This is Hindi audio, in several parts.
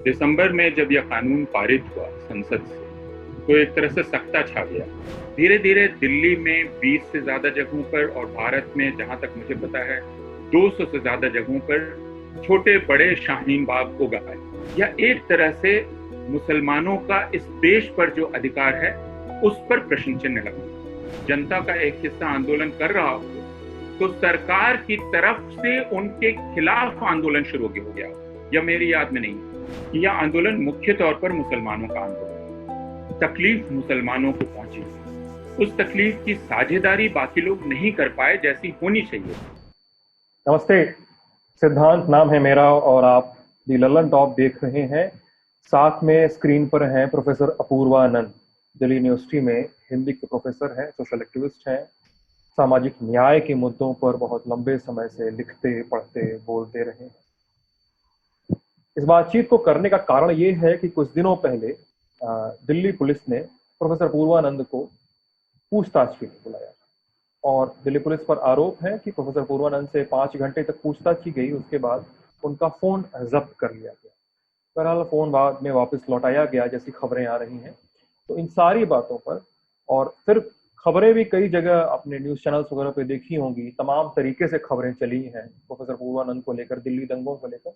दिसंबर में जब यह कानून पारित हुआ संसद से, तो एक तरह से सख्ता छा गया। धीरे धीरे दिल्ली में 20 से ज्यादा जगहों पर और भारत में जहां तक मुझे पता है 200 से ज्यादा जगहों पर छोटे बड़े शाहीन बाग उगाए। यह एक तरह से मुसलमानों का इस देश पर जो अधिकार है उस पर प्रश्न चिन्ह लगा। जनता का एक हिस्सा आंदोलन कर रहा हो तो सरकार की तरफ से उनके खिलाफ आंदोलन शुरू हो गया। यह मेरी याद में नहीं है। यह आंदोलन मुख्य तौर पर मुसलमानों का आंदोलन। तकलीफ मुसलमानों को पहुंची, उस तकलीफ की साझेदारी बाकी लोग नहीं कर पाए जैसी होनी चाहिए। नमस्ते, सिद्धांत नाम है मेरा और आप दी लल्लन टॉप देख रहे हैं। साथ में स्क्रीन पर हैं प्रोफेसर अपूर्वानंद, दिल्ली यूनिवर्सिटी में हिंदी के प्रोफेसर हैं, सोशल एक्टिविस्ट हैं, सामाजिक न्याय के मुद्दों पर बहुत लंबे समय से लिखते पढ़ते बोलते रहे हैं। इस बातचीत को करने का कारण ये है कि कुछ दिनों पहले दिल्ली पुलिस ने प्रोफेसर अपूर्वानंद को पूछताछ के लिए बुलाया और दिल्ली पुलिस पर आरोप है कि प्रोफेसर अपूर्वानंद से 5 घंटे तक पूछताछ की गई। उसके बाद उनका फोन जब्त कर लिया गया। बहरहाल फोन बाद में वापस लौटाया गया जैसी खबरें आ रही हैं। तो इन सारी बातों पर, और फिर खबरें भी कई जगह अपने न्यूज चैनल्स वगैरह पे देखी होंगी, तमाम तरीके से खबरें चली हैं प्रोफेसर अपूर्वानंद को लेकर, दिल्ली दंगों को लेकर।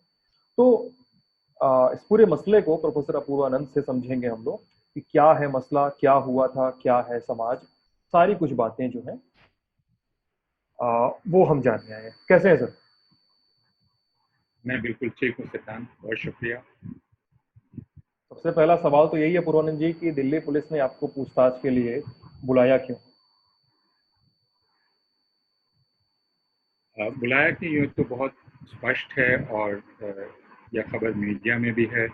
तो इस पूरे मसले को प्रोफेसर अपूर्वानंद से समझेंगे हम लोग कि क्या है मसला, क्या हुआ था, क्या है समाज, सारी कुछ बातें जो हैं वो हम जानने आए। कैसे हैं सर? मैं बिल्कुल ठीक हूँ सिद्धांत, बहुत शुक्रिया। सबसे पहला सवाल तो यही है पूर्वानंद जी कि दिल्ली पुलिस ने आपको पूछताछ के लिए बुलाया क्यों? बुलाया कि ये तो बहुत स्पष्ट है और यह खबर मीडिया में भी है,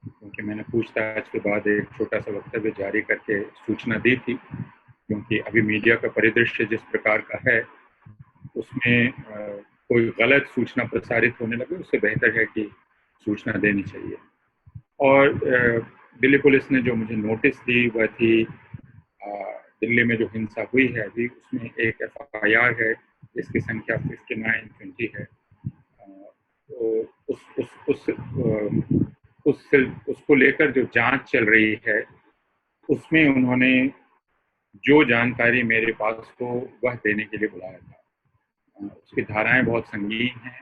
क्योंकि मैंने पूछताछ के बाद एक छोटा सा वक्तव्य जारी करके सूचना दी थी। क्योंकि अभी मीडिया का परिदृश्य जिस प्रकार का है उसमें कोई गलत सूचना प्रसारित होने लगे, उससे बेहतर है कि सूचना देनी चाहिए। और दिल्ली पुलिस ने जो मुझे नोटिस दी वह थी दिल्ली में जो हिंसा हुई है अभी, उसमें एक FIR है जिसकी संख्या 5920 है। तो उसको लेकर जो जांच चल रही है उसमें उन्होंने जो जानकारी मेरे पास हो वह देने के लिए बुलाया था। उसकी धाराएं बहुत संगीन हैं,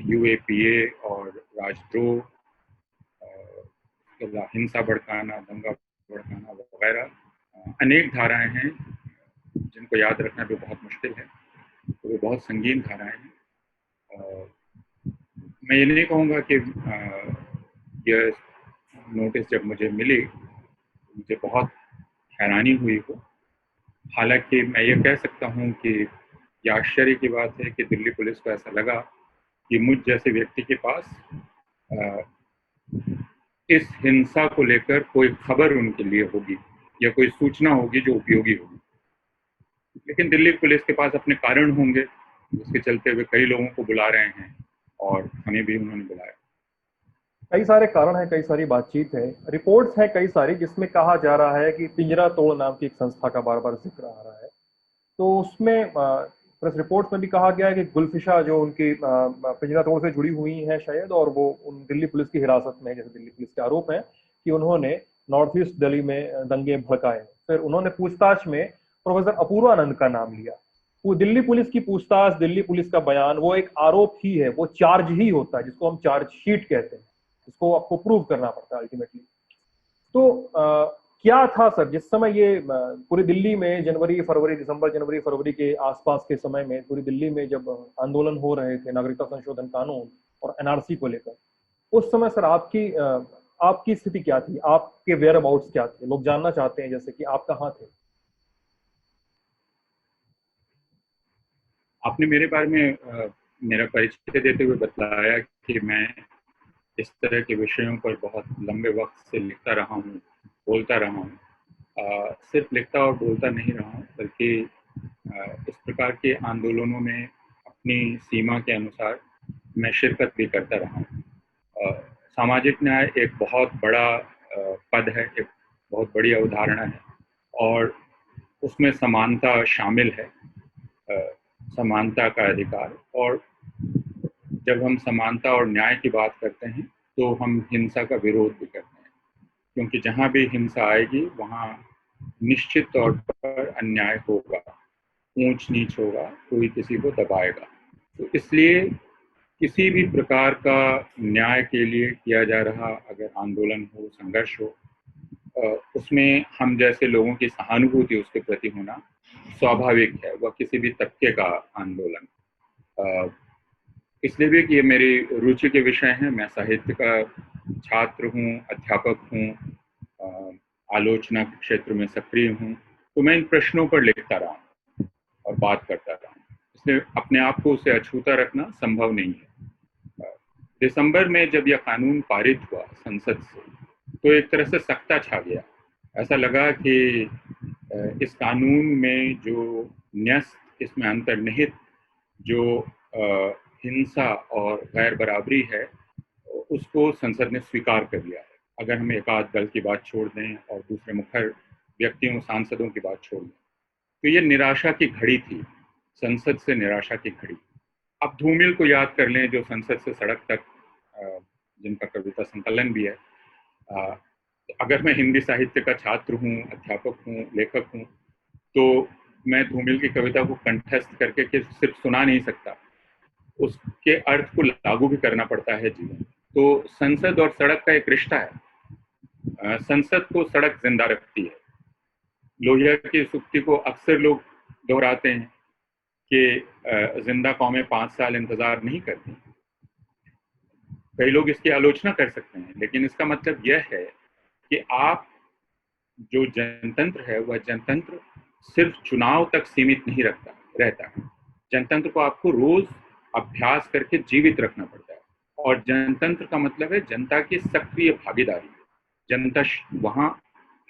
UAPA और राजद्रोह, हिंसा भड़काना, दंगा भड़काना वगैरह अनेक धाराएं हैं जिनको याद रखना भी बहुत मुश्किल है। तो वो बहुत संगीन धाराएं हैं। मैं ये नहीं कहूँगा कि यह नोटिस जब मुझे मिली मुझे बहुत हैरानी हुई हो। हालांकि मैं ये कह सकता हूँ कि यह आश्चर्य की बात है कि दिल्ली पुलिस को ऐसा लगा कि मुझ जैसे व्यक्ति के पास इस हिंसा को लेकर कोई खबर उनके लिए होगी या कोई सूचना होगी जो उपयोगी होगी। लेकिन दिल्ली पुलिस के पास अपने कारण होंगे जिसके चलते हुए कई लोगों को बुला रहे हैं और हमें भी उन्होंने बुलाया। कई सारे कारण हैं, कई सारी बातचीत है, रिपोर्ट्स हैं कई सारी जिसमें कहा जा रहा है कि पिंजरा तोड़ नाम की एक संस्था का बार बार जिक्र आ रहा है। तो उसमें प्रेस रिपोर्ट्स में भी कहा गया है कि गुलफिशा जो उनकी पिंजरा तोड़ से जुड़ी हुई हैं शायद, और वो उन दिल्ली पुलिस की हिरासत में, जैसे दिल्ली पुलिस के आरोप है कि उन्होंने नॉर्थ ईस्ट दिल्ली में दंगे भड़काए। फिर उन्होंने पूछताछ में प्रोफेसर अपूर्वानंद का नाम लिया। वो दिल्ली पुलिस की पूछताछ, दिल्ली पुलिस का बयान, वो एक आरोप ही है, वो चार्ज ही होता है जिसको हम चार्जशीट कहते हैं, जिसको आपको प्रूव करना पड़ता है अल्टीमेटली। तो क्या था सर जिस समय ये पूरी दिल्ली में जनवरी फरवरी, दिसंबर जनवरी फरवरी के आसपास के समय में पूरी दिल्ली में जब आंदोलन हो रहे थे नागरिकता संशोधन कानून और NRC को लेकर, उस समय सर आपकी स्थिति क्या थी? आपके वेयर अबाउट्स क्या थे? लोग जानना चाहते हैं जैसे कि आप कहाँ थे। आपने मेरे बारे में मेरा परिचय देते हुए बताया कि मैं इस तरह के विषयों पर बहुत लंबे वक्त से लिखता रहा हूँ, बोलता रहा हूँ। सिर्फ लिखता और बोलता नहीं रहा हूँ, बल्कि इस प्रकार के आंदोलनों में अपनी सीमा के अनुसार मैं शिरकत भी करता रहा हूँ। सामाजिक न्याय एक बहुत बड़ा पद है, एक बहुत बड़ी अवधारणा है और उसमें समानता शामिल है, समानता का अधिकार। और जब हम समानता और न्याय की बात करते हैं तो हम हिंसा का विरोध भी करते हैं, क्योंकि जहाँ भी हिंसा आएगी वहाँ निश्चित तौर पर अन्याय होगा, ऊंच नीच होगा, कोई किसी को दबाएगा। तो इसलिए किसी भी प्रकार का न्याय के लिए किया जा रहा अगर आंदोलन हो, संघर्ष हो, उसमें हम जैसे लोगों की सहानुभूति उसके प्रति होना स्वाभाविक है, वह किसी भी तबके का आंदोलन। इसलिए भी कि ये मेरी रुचि के विषय हैं, मैं साहित्य का छात्र हूँ, अध्यापक हूँ, आलोचना के क्षेत्र में सक्रिय हूँ, तो मैं इन प्रश्नों पर लिखता रहा हूँ और बात करता रहा हूँ। इसलिए अपने आप को उसे अछूता रखना संभव नहीं है। दिसंबर में जब यह कानून पारित हुआ संसद से, तो एक तरह से सख्ता छा गया। ऐसा लगा कि इस कानून में जो न्यस्त, इसमें अंतर्निहित जो हिंसा और गैर बराबरी है, उसको संसद ने स्वीकार कर लिया है। अगर हम एक आध दल की बात छोड़ दें और दूसरे मुखर व्यक्तियों, सांसदों की बात छोड़ दें, तो ये निराशा की घड़ी थी, संसद से निराशा की घड़ी। अब धूमिल को याद कर लें, जो संसद से सड़क तक, जिनका कविता संकलन भी है। अगर मैं हिंदी साहित्य का छात्र हूँ, अध्यापक हूँ, लेखक हूँ, तो मैं धूमिल की कविता को कंठस्थ करके कि सिर्फ सुना नहीं सकता, उसके अर्थ को लागू भी करना पड़ता है जीवन। तो संसद और सड़क का एक रिश्ता है। संसद को सड़क जिंदा रखती है। लोहिया की इस उक्ति को अक्सर लोग दोहराते हैं कि जिंदा कौमें 5 साल इंतजार नहीं करती। कई लोग इसकी आलोचना कर सकते हैं, लेकिन इसका मतलब यह है कि आप जो जनतंत्र है, वह जनतंत्र सिर्फ चुनाव तक सीमित नहीं रहता है। जनतंत्र को आपको रोज अभ्यास करके जीवित रखना पड़ता है। और जनतंत्र का मतलब है जनता की सक्रिय भागीदारी। जनता वहां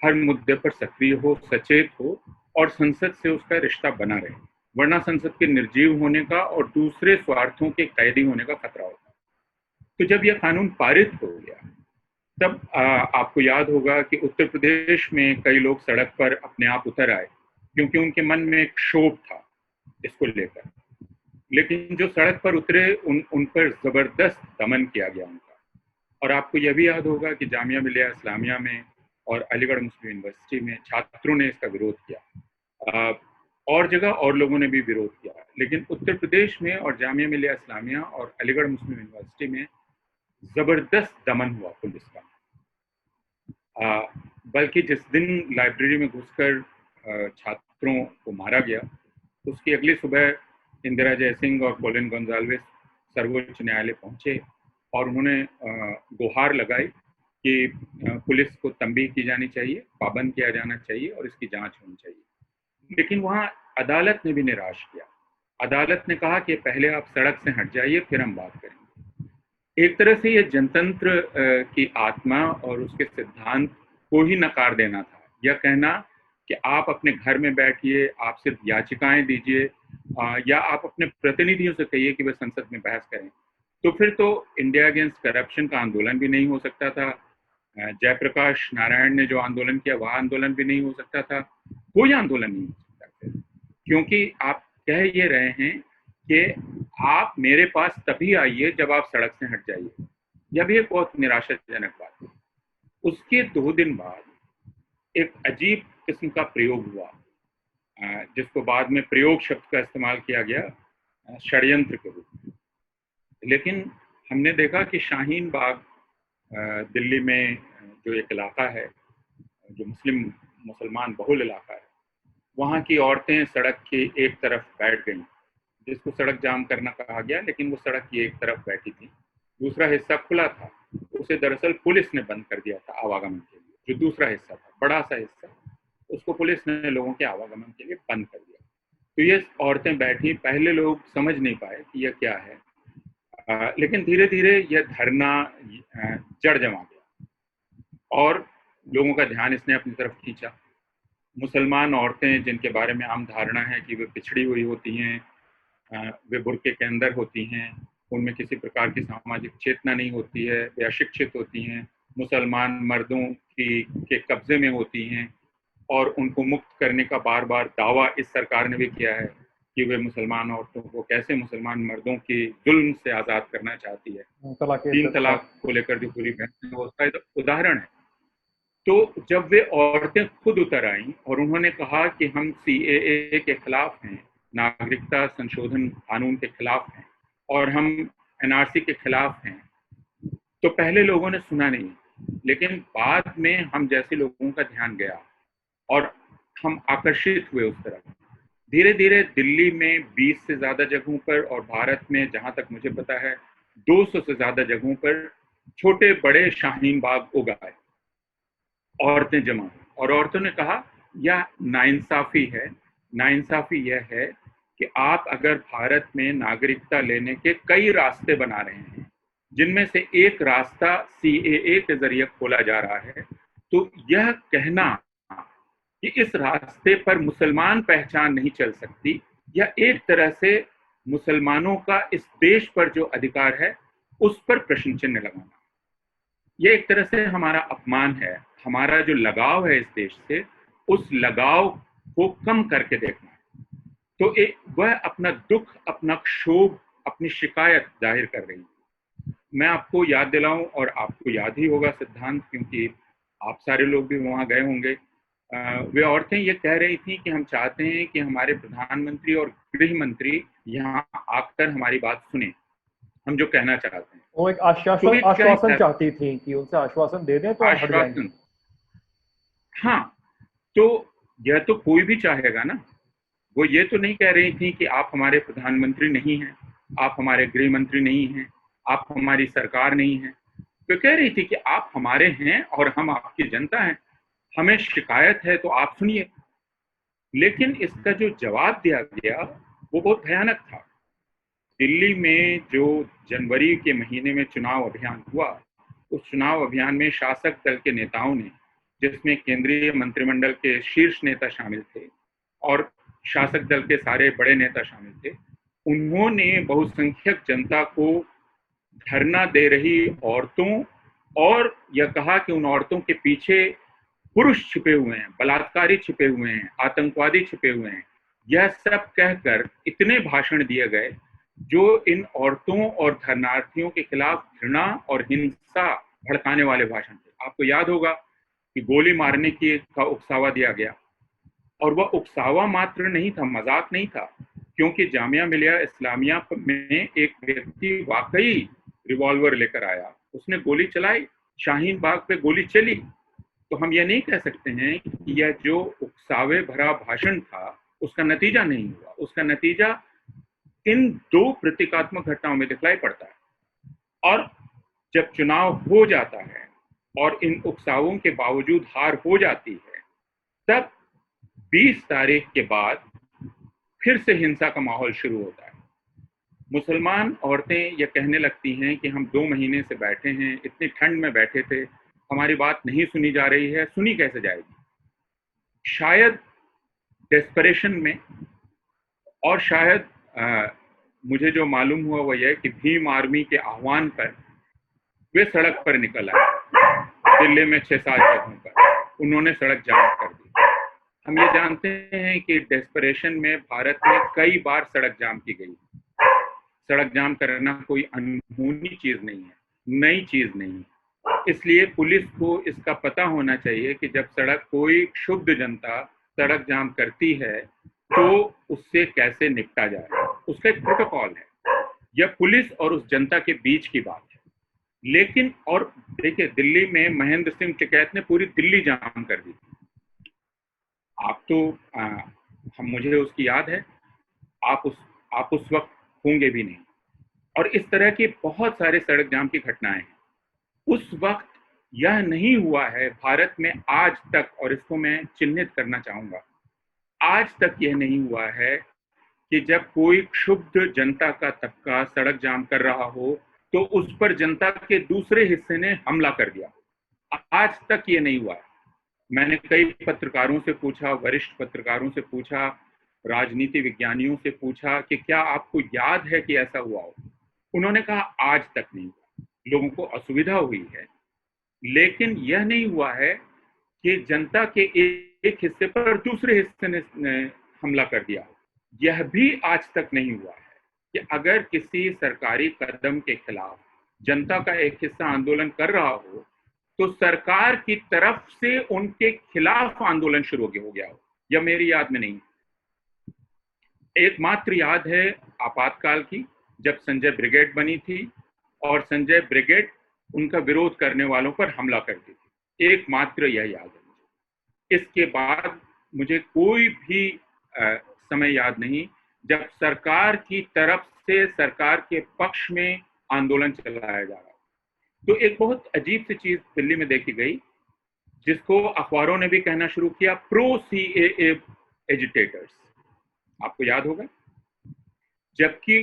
हर मुद्दे पर सक्रिय हो, सचेत हो, और संसद से उसका रिश्ता बना रहे, वरना संसद के निर्जीव होने का और दूसरे स्वार्थों के कैदी होने का खतरा होता है। तो जब यह कानून पारित हो गया, तब आपको याद होगा कि उत्तर प्रदेश में कई लोग सड़क पर अपने आप उतर आए, क्योंकि उनके मन में एक क्षोभ था इसको लेकर। लेकिन जो सड़क पर उतरे, उन पर जबरदस्त दमन किया गया उनका। और आपको यह भी याद होगा कि जामिया मिलिया इस्लामिया में और अलीगढ़ मुस्लिम यूनिवर्सिटी में छात्रों ने इसका विरोध किया, और जगह और लोगों ने भी विरोध किया। लेकिन उत्तर प्रदेश में और जामिया मिलिया इस्लामिया और अलीगढ़ मुस्लिम यूनिवर्सिटी में जबरदस्त दमन हुआ पुलिस का। बल्कि जिस दिन लाइब्रेरी में घुसकर छात्रों को मारा गया, उसकी अगली सुबह इंदिरा जयसिंह और कोलिन गोंजाल्विस सर्वोच्च न्यायालय पहुंचे और उन्होंने गुहार लगाई कि पुलिस को तंबीह की जानी चाहिए, पाबंद किया जाना चाहिए और इसकी जांच होनी चाहिए। लेकिन वहां अदालत ने भी निराश किया। अदालत ने कहा कि पहले आप सड़क से हट जाइए, फिर हम बात करेंगे। एक तरह से यह जनतंत्र की आत्मा और उसके सिद्धांत को ही नकार देना था। यह कहना कि आप अपने घर में बैठिए, आप सिर्फ याचिकाएं दीजिए, या आप अपने प्रतिनिधियों से कहिए कि वे संसद में बहस करें। तो फिर तो इंडिया अगेंस्ट करप्शन का आंदोलन भी नहीं हो सकता था। जयप्रकाश नारायण ने जो आंदोलन किया, वह आंदोलन भी नहीं हो सकता था। कोई आंदोलन नहीं हो सकता था, क्योंकि आप कह ये रहे हैं कि आप मेरे पास तभी आइए जब आप सड़क से हट जाइए। यह भी एक बहुत निराशाजनक बात है। उसके 2 दिन बाद एक अजीब किस्म का प्रयोग हुआ, जिसको बाद में प्रयोग शब्द का इस्तेमाल किया गया, षड्यंत्र के रूप में। लेकिन हमने देखा कि शाहीन बाग दिल्ली में जो एक इलाका है, जो मुसलमान बहुल इलाका है, वहाँ की औरतें सड़क की एक तरफ बैठ गईं, जिसको सड़क जाम करना कहा गया, लेकिन वो सड़क की एक तरफ बैठी थी। दूसरा हिस्सा खुला था, उसे दरअसल पुलिस ने बंद कर दिया था आवागमन के लिए। जो दूसरा हिस्सा था, बड़ा सा हिस्सा, उसको पुलिस ने लोगों के आवागमन के लिए बंद कर दिया। तो ये औरतें बैठी, पहले लोग समझ नहीं पाए कि यह क्या है, लेकिन धीरे धीरे यह धरना जड़ जमा गया और लोगों का ध्यान इसने अपनी तरफ खींचा। मुसलमान औरतें, जिनके बारे में आम धारणा है कि वे पिछड़ी हुई होती हैं, वे बुर्के के अंदर होती हैं, उनमें किसी प्रकार की सामाजिक चेतना नहीं होती है, वे अशिक्षित होती हैं, मुसलमान मर्दों के कब्जे में होती हैं, और उनको मुक्त करने का बार बार दावा इस सरकार ने भी किया है कि वे मुसलमान औरतों को कैसे मुसलमान मर्दों के जुल्म से आज़ाद करना चाहती है। तीन तलाक को लेकर जो पूरी बहस है वो उसका एक उदाहरण है। तो जब वे औरतें खुद उतर आईं और उन्होंने कहा कि हम सीएए के खिलाफ हैं, नागरिकता संशोधन कानून के खिलाफ हैं और हम एनआरसी के खिलाफ हैं, तो पहले लोगों ने सुना नहीं, लेकिन बाद में हम जैसे लोगों का ध्यान गया और हम आकर्षित हुए उस तरफ। धीरे धीरे दिल्ली में 20 से ज्यादा जगहों पर और भारत में जहां तक मुझे पता है 200 से ज्यादा जगहों पर छोटे बड़े शाहीन बाग उगाए, औरतें जमा हुई और औरतों ने कहा यह नाइंसाफी है। नाइंसाफी यह है कि आप अगर भारत में नागरिकता लेने के कई रास्ते बना रहे हैं, जिनमें से एक रास्ता सीएए के जरिए खोला जा रहा है, तो यह कहना कि इस रास्ते पर मुसलमान पहचान नहीं चल सकती, यह एक तरह से मुसलमानों का इस देश पर जो अधिकार है उस पर प्रश्न चिन्ह लगाना। यह एक तरह से हमारा अपमान है। हमारा जो लगाव है इस देश से, उस लगाव को कम करके देखना है। तो वह अपना दुख, अपना क्षोभ, अपनी शिकायत जाहिर कर रही है। मैं आपको याद दिलाऊं, और आपको याद ही होगा सिद्धांत, क्योंकि आप सारे लोग भी वहां गए होंगे। वे औरतें ये कह रही थी कि हम चाहते हैं कि हमारे प्रधानमंत्री और गृह मंत्री यहाँ आकर हमारी बात सुने, हम जो कहना चाहते हैं। वो एक आश्वासन चाहती थी कि उनसे आश्वासन दे दें तो हम हट जाएंगे। हाँ, तो यह तो कोई भी चाहेगा ना। वो ये तो नहीं कह रही थी कि आप हमारे प्रधानमंत्री नहीं हैं, आप हमारे गृह मंत्री नहीं हैं, आप हमारी सरकार नहीं हैं। वो कह रही थी कि आप हमारे हैं और हम आपकी जनता हैं, हमें शिकायत है तो आप सुनिए। लेकिन इसका जो जवाब दिया गया वो बहुत भयानक था। दिल्ली में जो जनवरी के महीने में चुनाव अभियान हुआ, उस चुनाव अभियान में शासक दल के नेताओं ने, जिसमें केंद्रीय मंत्रिमंडल के शीर्ष नेता शामिल थे और शासक दल के सारे बड़े नेता शामिल थे, उन्होंने बहुसंख्यक जनता को धरना दे रही औरतों और यह कहा कि उन औरतों के पीछे पुरुष छिपे हुए हैं, बलात्कारी छिपे हुए हैं, आतंकवादी छिपे हुए हैं। यह सब कहकर इतने भाषण दिए गए जो इन औरतों और धरनार्थियों के खिलाफ घृणा और हिंसा भड़काने वाले भाषण थे। आपको याद होगा कि गोली मारने का उकसावा दिया गया, और वह उकसावा मात्र नहीं था, मजाक नहीं था, क्योंकि जामिया मिलिया इस्लामिया में एक व्यक्ति वाकई रिवॉल्वर लेकर आया, उसने गोली चलाई, शाहीन बाग पे गोली चली। तो हम ये नहीं कह सकते हैं कि यह जो उकसावे भरा भाषण था उसका नतीजा नहीं हुआ। उसका नतीजा इन दो प्रतीकात्मक घटनाओं में दिखलाई पड़ता है। और जब चुनाव हो जाता है और इन उकसावों के बावजूद हार हो जाती है, तब 20 तारीख के बाद फिर से हिंसा का माहौल शुरू होता है। मुसलमान औरतें ये कहने लगती हैं कि हम 2 महीने से बैठे हैं, इतनी ठंड में बैठे थे, हमारी बात नहीं सुनी जा रही है, सुनी कैसे जाएगी। शायद डेस्परेशन में, और शायद मुझे जो मालूम हुआ वह यह कि भीम आर्मी के आह्वान पर वे सड़क पर निकल आए। दिल्ली में 6-7 जगहों पर उन्होंने सड़क जाम कर दी। हम ये जानते हैं कि डेस्परेशन में भारत में कई बार सड़क जाम की गई। सड़क जाम करना कोई अनहोनी चीज नहीं है, नई चीज नहीं। इसलिए पुलिस को इसका पता होना चाहिए कि जब कोई क्षुब्ध जनता सड़क जाम करती है तो उससे कैसे निपटा जाए, उसका एक प्रोटोकॉल है। यह पुलिस और उस जनता के बीच की बात है। लेकिन और देखिए, दिल्ली में महेंद्र सिंह टिकैत ने पूरी दिल्ली जाम कर दी। आप तो मुझे उसकी याद है, आप उस वक्त होंगे भी नहीं। और इस तरह की बहुत सारे सड़क जाम की घटनाएं हैं। उस वक्त यह नहीं हुआ है भारत में आज तक, और इसको मैं चिन्हित करना चाहूंगा, आज तक यह नहीं हुआ है कि जब कोई क्षुब्ध जनता का तबका सड़क जाम कर रहा हो तो उस पर जनता के दूसरे हिस्से ने हमला कर दिया। आज तक ये नहीं हुआ है। मैंने कई पत्रकारों से पूछा, वरिष्ठ पत्रकारों से पूछा, राजनीति विज्ञानियों से पूछा कि क्या आपको याद है कि ऐसा हुआ हो। उन्होंने कहा आज तक नहीं हुआ। लोगों को असुविधा हुई है, लेकिन यह नहीं हुआ है कि जनता के एक हिस्से पर दूसरे हिस्से ने हमला कर दिया। यह भी आज तक नहीं हुआ है कि अगर किसी सरकारी कदम के खिलाफ जनता का एक हिस्सा आंदोलन कर रहा हो तो सरकार की तरफ से उनके खिलाफ आंदोलन शुरू हो गया हो। यह मेरी याद में नहीं। एकमात्र याद है आपातकाल की, जब संजय ब्रिगेड बनी थी और संजय ब्रिगेड उनका विरोध करने वालों पर हमला करती थी। एकमात्र यह याद है मुझे। इसके बाद मुझे कोई भी समय याद नहीं जब सरकार की तरफ से सरकार के पक्ष में आंदोलन चलाया जा रहा। तो एक बहुत अजीब सी चीज दिल्ली में देखी गई, जिसको अखबारों ने भी कहना शुरू किया, प्रो सीएए एजिटेटर्स। आपको याद होगा, जबकि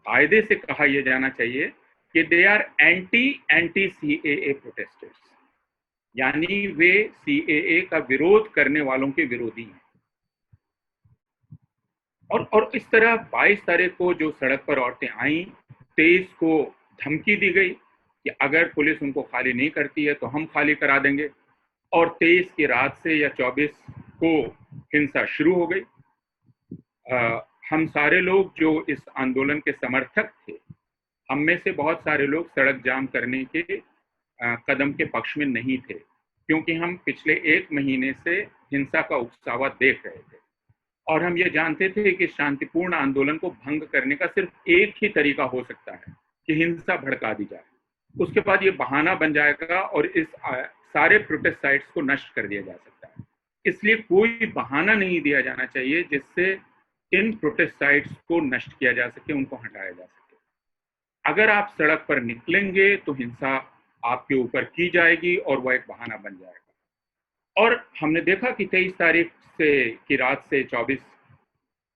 कायदे से कहा यह जाना चाहिए कि they are anti CAA protesters, यानी वे सीएए का विरोध करने वालों के विरोधी हैं। और इस तरह 22 तारीख को जो सड़क पर औरतें आई, 23 को धमकी दी गई कि अगर पुलिस उनको खाली नहीं करती है तो हम खाली करा देंगे, और 23 की रात से या 24 को हिंसा शुरू हो गई। हम सारे लोग जो इस आंदोलन के समर्थक थे, हम में से बहुत सारे लोग सड़क जाम करने के कदम के पक्ष में नहीं थे, क्योंकि हम पिछले 1 महीने से हिंसा का उकसावा देख रहे थे और हम ये जानते थे कि शांतिपूर्ण आंदोलन को भंग करने का सिर्फ एक ही तरीका हो सकता है कि हिंसा भड़का दी जाए। उसके बाद ये बहाना बन जाएगा और इस सारे प्रोटेस्ट साइट्स को नष्ट कर दिया जा सकता है। इसलिए कोई बहाना नहीं दिया जाना चाहिए जिससे इन प्रोटेस्ट साइट्स को नष्ट किया जा सके, उनको हटाया जा सके। अगर आप सड़क पर निकलेंगे तो हिंसा आपके ऊपर की जाएगी और वह एक बहाना बन जाएगा। और हमने देखा कि 23 तारीख से की रात से 24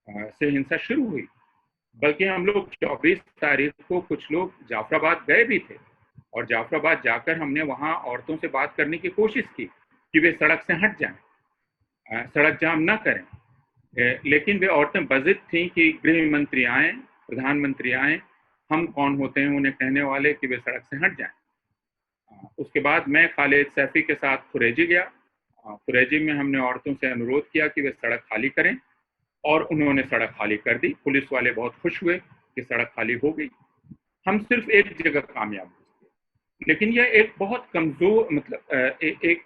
से हिंसा शुरू हुई, बल्कि हम लोग 24 तारीख को कुछ लोग जाफराबाद गए भी थे और जाफराबाद जाकर हमने वहां औरतों से बात करने की कोशिश की कि वे सड़क से हट जाएं, सड़क जाम ना करें, लेकिन वे औरतें बजिद थीं कि गृह मंत्री आए, प्रधानमंत्री आए, हम कौन होते हैं उन्हें कहने वाले कि वे सड़क से हट जाएं। उसके बाद मैं खालिद सैफी के साथ कुरैजी गया। कुरैजी में हमने औरतों से अनुरोध किया कि वे सड़क खाली करें और उन्होंने सड़क खाली कर दी। पुलिस वाले बहुत खुश हुए कि सड़क खाली हो गई। हम सिर्फ एक जगह कामयाब हुए, लेकिन यह एक बहुत कमजोर मतलब एक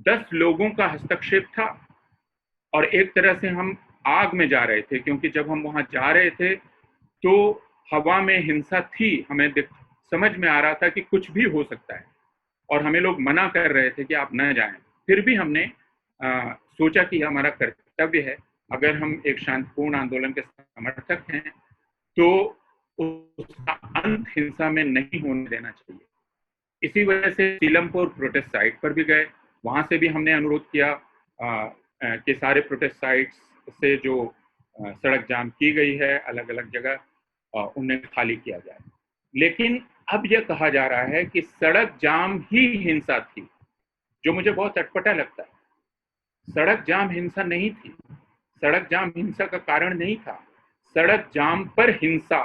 10 लोगों का हस्तक्षेप था और एक तरह से हम आग में जा रहे थे, क्योंकि जब हम वहां जा रहे थे तो हवा में हिंसा थी। हमें समझ में आ रहा था कि कुछ भी हो सकता है और हमें लोग मना कर रहे थे कि आप न जाएं। फिर भी हमने सोचा कि हमारा कर्तव्य है, अगर हम एक शांतिपूर्ण आंदोलन के समर्थक हैं तो उसका अंत हिंसा में नहीं होने देना चाहिए। इसी वजह से सीलमपुर प्रोटेस्ट साइट पर भी गए, वहां से भी हमने अनुरोध किया कि सारे प्रोटेस्ट साइट्स से जो सड़क जाम की गई है अलग अलग जगह उन्हें खाली किया जाए। लेकिन अब यह कहा जा रहा है कि सड़क जाम ही हिंसा थी, जो मुझे बहुत अटपटा लगता है। सड़क जाम हिंसा नहीं थी, सड़क जाम हिंसा का कारण नहीं था। सड़क जाम पर हिंसा,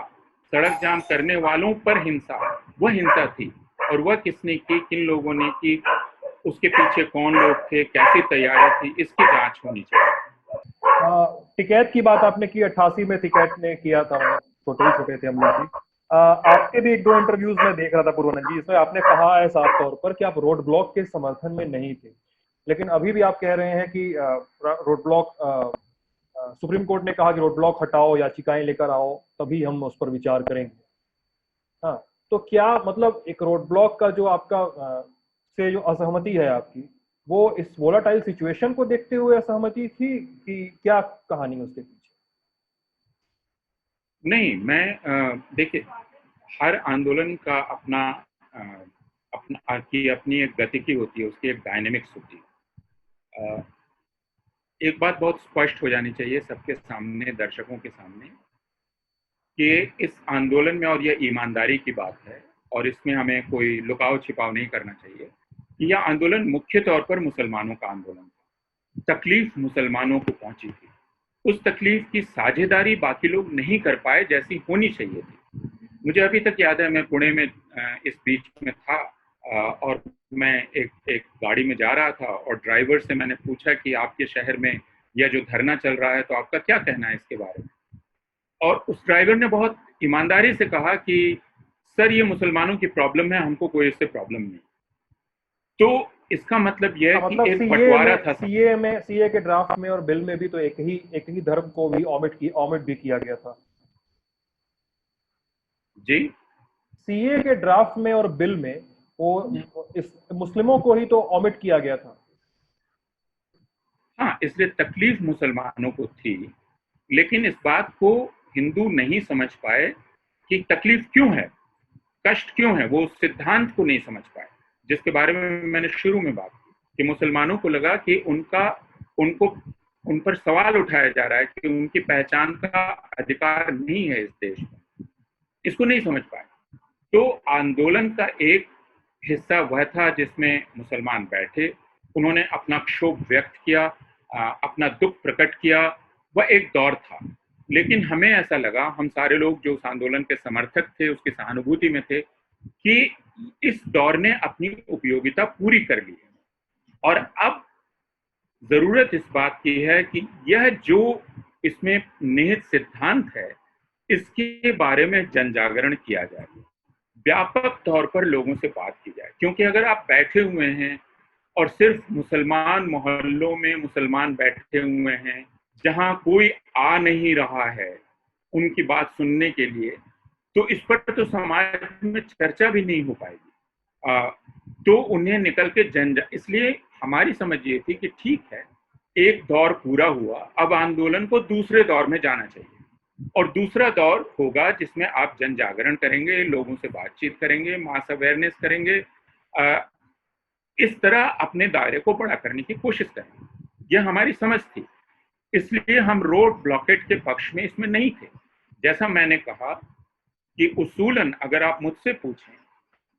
सड़क जाम करने वालों पर हिंसा, वह हिंसा थी। और वह किसने की, किन लोगों ने की, उसके पीछे कौन लोग थे, कैसी तैयारी थी, इसकी जांच होनी चाहिए। टिकैत की बात आपने की, 88 में टिकैत ने किया था, छोटे ही छोटे थे हम लोग भी। आपके भी 1-2 इंटरव्यूज में देख रहा था पूर्वानंद जी, इसमें आपने कहा है साफ तौर पर कि आप रोड ब्लॉक के समर्थन में नहीं थे, लेकिन अभी भी आप कह रहे हैं कि रोड ब्लॉक, सुप्रीम कोर्ट ने कहा कि रोड ब्लॉक हटाओ, याचिकाएं लेकर आओ, तभी हम उस पर विचार करेंगे। हाँ, तो क्या मतलब एक रोड ब्लॉक का जो आपका से जो असहमति है आपकी, वो इस वोलाटाइल सिचुएशन को देखते हुए असहमति थी कि क्या कहानी उसके पीछे? नहीं, मैं देखिए, हर आंदोलन का अपना अपनी एक गतिकी होती है, उसकी एक डायनेमिक्स होती है। एक बात बहुत स्पष्ट हो जानी चाहिए सबके सामने, दर्शकों के सामने, कि इस आंदोलन में, और यह ईमानदारी की बात है और इसमें हमें कोई लुकाव छिपाव नहीं करना चाहिए, कि यह आंदोलन मुख्य तौर पर मुसलमानों का आंदोलन था। तकलीफ मुसलमानों को पहुंची थी, उस तकलीफ की साझेदारी बाकी लोग नहीं कर पाए जैसी होनी चाहिए थी। मुझे अभी तक याद है, मैं पुणे में इस बीच में था और मैं एक गाड़ी में जा रहा था और ड्राइवर से मैंने पूछा कि आपके शहर में या जो धरना चल रहा है, तो आपका क्या कहना है इसके बारे में? और उस ड्राइवर ने बहुत ईमानदारी से कहा कि सर, ये मुसलमानों की प्रॉब्लम है, हमको कोई इससे प्रॉब्लम नहीं। तो इसका मतलब यह है कि मतलब एक बंटवारा था। सीए के ड्राफ्ट में और बिल में भी तो एक ही धर्म को भी ऑमिट भी किया गया था। जी, सीए के ड्राफ्ट में और बिल में वो इस मुस्लिमों को ही तो ऑमिट किया गया था। हाँ, इसलिए तकलीफ मुसलमानों को थी, लेकिन इस बात को हिंदू नहीं समझ पाए कि तकलीफ क्यों है, कष्ट क्यों है। वो उस सिद्धांत को नहीं समझ पाए जिसके बारे में मैंने शुरू में बात की, कि मुसलमानों को लगा कि उनको उन पर सवाल उठाया जा रहा है कि उनकी पहचान का अधिकार नहीं है इस देश में। इसको नहीं समझ पाए। तो आंदोलन का एक हिस्सा वह था जिसमें मुसलमान बैठे, उन्होंने अपना क्षोभ व्यक्त किया, अपना दुख प्रकट किया। वह एक दौर था, लेकिन हमें ऐसा लगा, हम सारे लोग जो उस आंदोलन के समर्थक थे, उसकी सहानुभूति में थे, कि इस दौर ने अपनी उपयोगिता पूरी कर ली है और अब जरूरत इस बात की है कि यह जो इसमें निहित सिद्धांत है, इसके बारे में जन जागरण किया जाए, व्यापक तौर पर लोगों से बात की जाए। क्योंकि अगर आप बैठे हुए हैं और सिर्फ मुसलमान मोहल्लों में मुसलमान बैठे हुए हैं, जहां कोई आ नहीं रहा है उनकी बात सुनने के लिए, तो इस पर तो समाज में चर्चा भी नहीं हो पाएगी। तो उन्हें निकल के इसलिए हमारी समझ ये थी कि ठीक है, एक दौर पूरा हुआ, अब आंदोलन को दूसरे दौर में जाना चाहिए, और दूसरा दौर होगा जिसमें आप जन जागरण करेंगे, लोगों से बातचीत करेंगे, मास अवेयरनेस करेंगे, इस तरह अपने दायरे को बड़ा करने की कोशिश करेंगे। यह हमारी समझ थी, इसलिए हम रोड ब्लॉकेट के पक्ष में इसमें नहीं थे। जैसा मैंने कहा कि उसूलन अगर आप मुझसे पूछें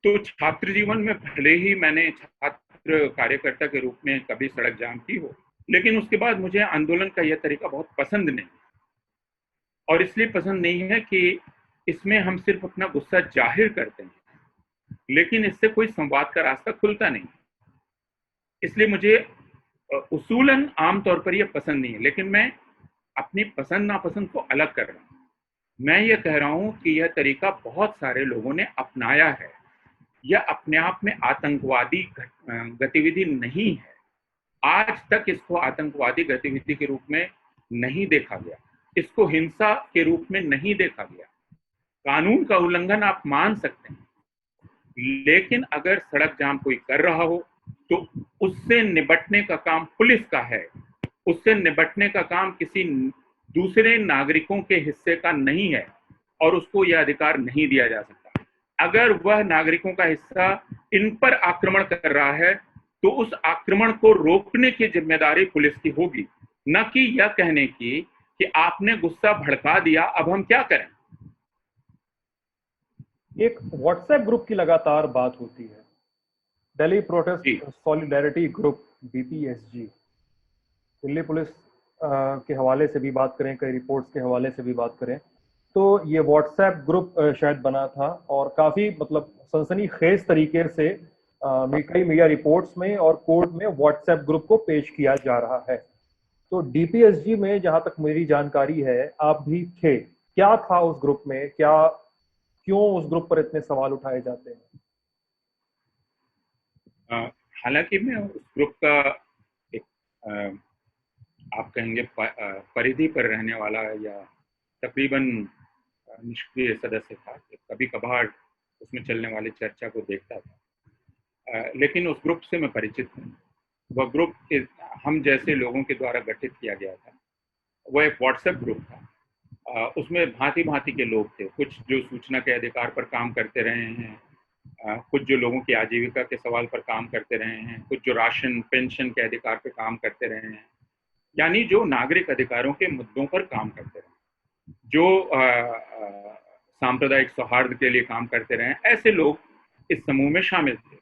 तो छात्र जीवन में भले ही मैंने छात्र कार्यकर्ता के रूप में कभी सड़क जाम की हो, लेकिन उसके बाद मुझे आंदोलन का यह तरीका बहुत पसंद नहीं, और इसलिए पसंद नहीं है कि इसमें हम सिर्फ अपना गुस्सा जाहिर करते हैं, लेकिन इससे कोई संवाद का रास्ता खुलता नहीं। इसलिए मुझे उसूलन आमतौर पर यह पसंद नहीं है, लेकिन मैं अपनी पसंद नापसंद को अलग कर रहा हूं। मैं ये कह रहा हूं कि यह तरीका बहुत सारे लोगों ने अपनाया है। यह अपने आप में आतंकवादी गतिविधि नहीं है। आज तक इसको आतंकवादी गतिविधि के रूप में नहीं देखा गया, इसको हिंसा के रूप में नहीं देखा गया। कानून का उल्लंघन आप मान सकते हैं, लेकिन अगर सड़क जाम कोई कर रहा हो तो उससे निपटने का काम पुलिस का है, उससे निपटने का काम किसी दूसरे नागरिकों के हिस्से का नहीं है, और उसको यह अधिकार नहीं दिया जा सकता। अगर वह नागरिकों का हिस्सा इन पर आक्रमण कर रहा है तो उस आक्रमण को रोकने की जिम्मेदारी पुलिस की होगी, न कि यह कहने की कि आपने गुस्सा भड़का दिया, अब हम क्या करें। एक व्हाट्सएप ग्रुप की लगातार बात होती है, Delhi protest solidarity group, DPSG. Delhi police के हवाले से भी बात करें, कई रिपोर्ट्स के हवाले से भी बात करें, तो ये व्हाट्सएप ग्रुप शायद बना था और काफी मतलब सनसनीखेज तरीके से कई मीडिया रिपोर्ट्स में और कोर्ट में व्हाट्सएप ग्रुप को पेश किया जा रहा है। तो डीपीएसजी में जहां तक मेरी जानकारी है आप भी थे, क्या था उस ग्रुप में, क्यों उस ग्रुप पर इतने सवाल उठाए जाते हैं? हालांकि मैं उस ग्रुप का एक आप कहेंगे परिधि पर रहने वाला या तकरीबन निष्क्रिय सदस्य था। कभी कभार उसमें चलने वाली चर्चा को देखता था, लेकिन उस ग्रुप से मैं परिचित हूँ। वह ग्रुप हम जैसे लोगों के द्वारा गठित किया गया था। वह एक व्हाट्सएप ग्रुप था। उसमें भांति भांति के लोग थे, कुछ जो सूचना के अधिकार पर काम करते रहे हैं, कुछ जो लोगों की आजीविका के सवाल पर काम करते रहे हैं, कुछ जो राशन पेंशन के अधिकार पर काम करते रहे हैं, यानी जो नागरिक अधिकारों के मुद्दों पर काम करते रहे, जो सांप्रदायिक सौहार्द के लिए काम करते रहे, ऐसे लोग इस समूह में शामिल थे।